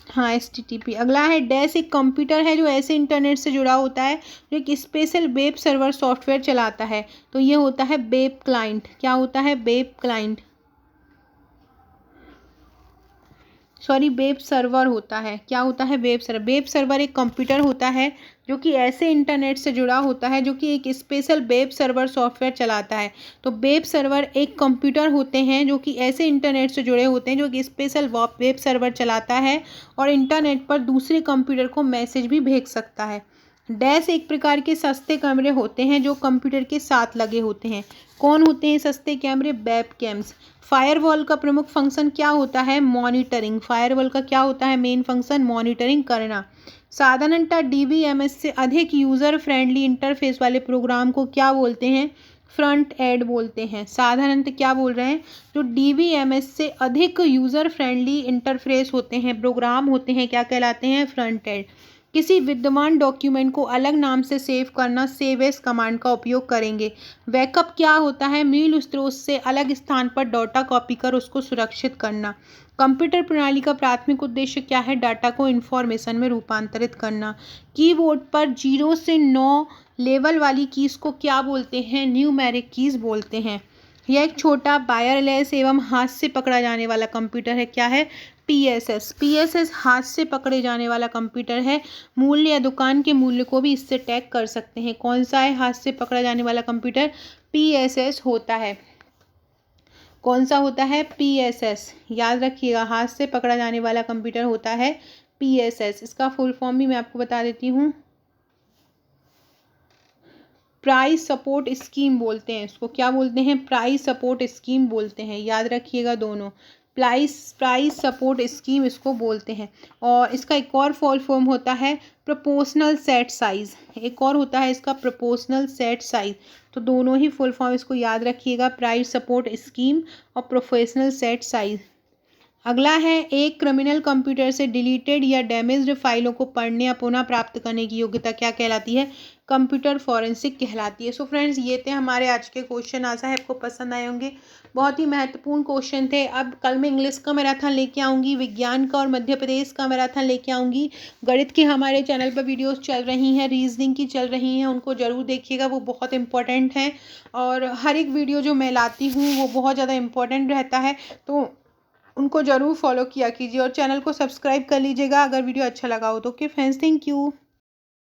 [SPEAKER 1] हाँ HTTP। अगला है डैश एक कंप्यूटर है जो ऐसे इंटरनेट से जुड़ा होता है जो एक स्पेशल वेब सर्वर सॉफ्टवेयर चलाता है। तो ये होता है वेब क्लाइंट। क्या होता है? वेब क्लाइंट वेब सर्वर होता है। क्या होता है? Web server. वेब सर्वर एक कंप्यूटर होता है जो कि ऐसे इंटरनेट से जुड़ा होता है जो कि एक स्पेशल वेब सर्वर सॉफ्टवेयर चलाता है। तो वेब सर्वर एक कंप्यूटर होते हैं जो कि ऐसे इंटरनेट से जुड़े होते हैं जो कि स्पेशल वेब सर्वर चलाता है और इंटरनेट पर दूसरे कंप्यूटर को मैसेज भी भेज सकता है। डैश एक प्रकार के सस्ते कैमरे होते हैं जो कंप्यूटर के साथ लगे होते हैं। कौन होते हैं सस्ते कैमरे? Web camps. फायरवॉल का प्रमुख फंक्शन क्या होता है? मॉनिटरिंग। फायरवॉल का क्या होता है मेन फंक्शन? मॉनिटरिंग करना। साधारणतः DBMS से अधिक यूज़र फ्रेंडली इंटरफेस वाले प्रोग्राम को क्या बोलते हैं? फ्रंट एंड बोलते हैं। साधारणतः क्या बोल रहे हैं? जो DBMS से अधिक यूज़र फ्रेंडली इंटरफेस होते हैं, प्रोग्राम होते हैं, क्या कहलाते हैं? Front end. किसी विद्यमान डॉक्यूमेंट को अलग नाम से सेव करना सेव एज कमांड का उपयोग करेंगे। बैकअप क्या होता है? मूल स्रोत से अलग स्थान पर डाटा कॉपी कर उसको सुरक्षित करना। कंप्यूटर प्रणाली का प्राथमिक उद्देश्य क्या है? डाटा को इंफॉर्मेशन में रूपांतरित करना। कीबोर्ड पर 0 से 9 लेवल वाली कीज को क्या बोलते हैं? न्यूमेरिक कीज बोलते हैं। यह एक छोटा वायरलेस एवं हाथ से पकड़ा जाने वाला कंप्यूटर है। क्या है? पीएसएस। पीएसएस हाथ से पकड़े जाने वाला कंप्यूटर है। मूल्य या दुकान के मूल्य को भी इससे टैग कर सकते हैं। कौन सा है हाथ से पकड़ा जाने वाला कंप्यूटर? पीएसएस होता है। कौन सा होता है? पीएसएस। याद रखिएगा, हाथ से पकड़ा जाने वाला कंप्यूटर होता है पीएसएस। इसका फुल फॉर्म भी मैं आपको बता देती हूँ। प्राइस सपोर्ट स्कीम बोलते हैं इसको। क्या बोलते हैं? प्राइस सपोर्ट स्कीम बोलते हैं। याद रखिएगा दोनों, प्राइस सपोर्ट स्कीम इसको बोलते हैं। और इसका एक और फुल फॉर्म होता है प्रोपोर्शनल सेट साइज। एक और होता है इसका प्रोपोर्शनल सेट साइज। तो दोनों ही फुल फॉर्म इसको याद रखिएगा, प्राइस सपोर्ट स्कीम और प्रोपोर्शनल सेट साइज। अगला है, एक क्रिमिनल कंप्यूटर से डिलीटेड या डैमेज्ड फाइलों को पढ़ने या पुनः प्राप्त करने की योग्यता क्या कहलाती है? कंप्यूटर फॉरेंसिक कहलाती है। सो फ्रेंड्स, ये थे हमारे आज के क्वेश्चन। आशा है आपको पसंद आए होंगे। बहुत ही महत्वपूर्ण क्वेश्चन थे। अब कल मैं इंग्लिश का मैराथन लेके आऊँगी, विज्ञान का और मध्य प्रदेश का मैराथन लेके आऊँगी। गणित की हमारे चैनल पर वीडियोस चल रही हैं, रीजनिंग की चल रही हैं, उनको ज़रूर देखिएगा, वो बहुत इंपॉर्टेंट हैं। और हर एक वीडियो जो मैं लाती हूँ वो बहुत ज़्यादा इंपॉर्टेंट रहता है, तो उनको ज़रूर फॉलो किया कीजिए और चैनल को सब्सक्राइब कर लीजिएगा अगर वीडियो अच्छा लगा हो तो। Okay friends, thank you.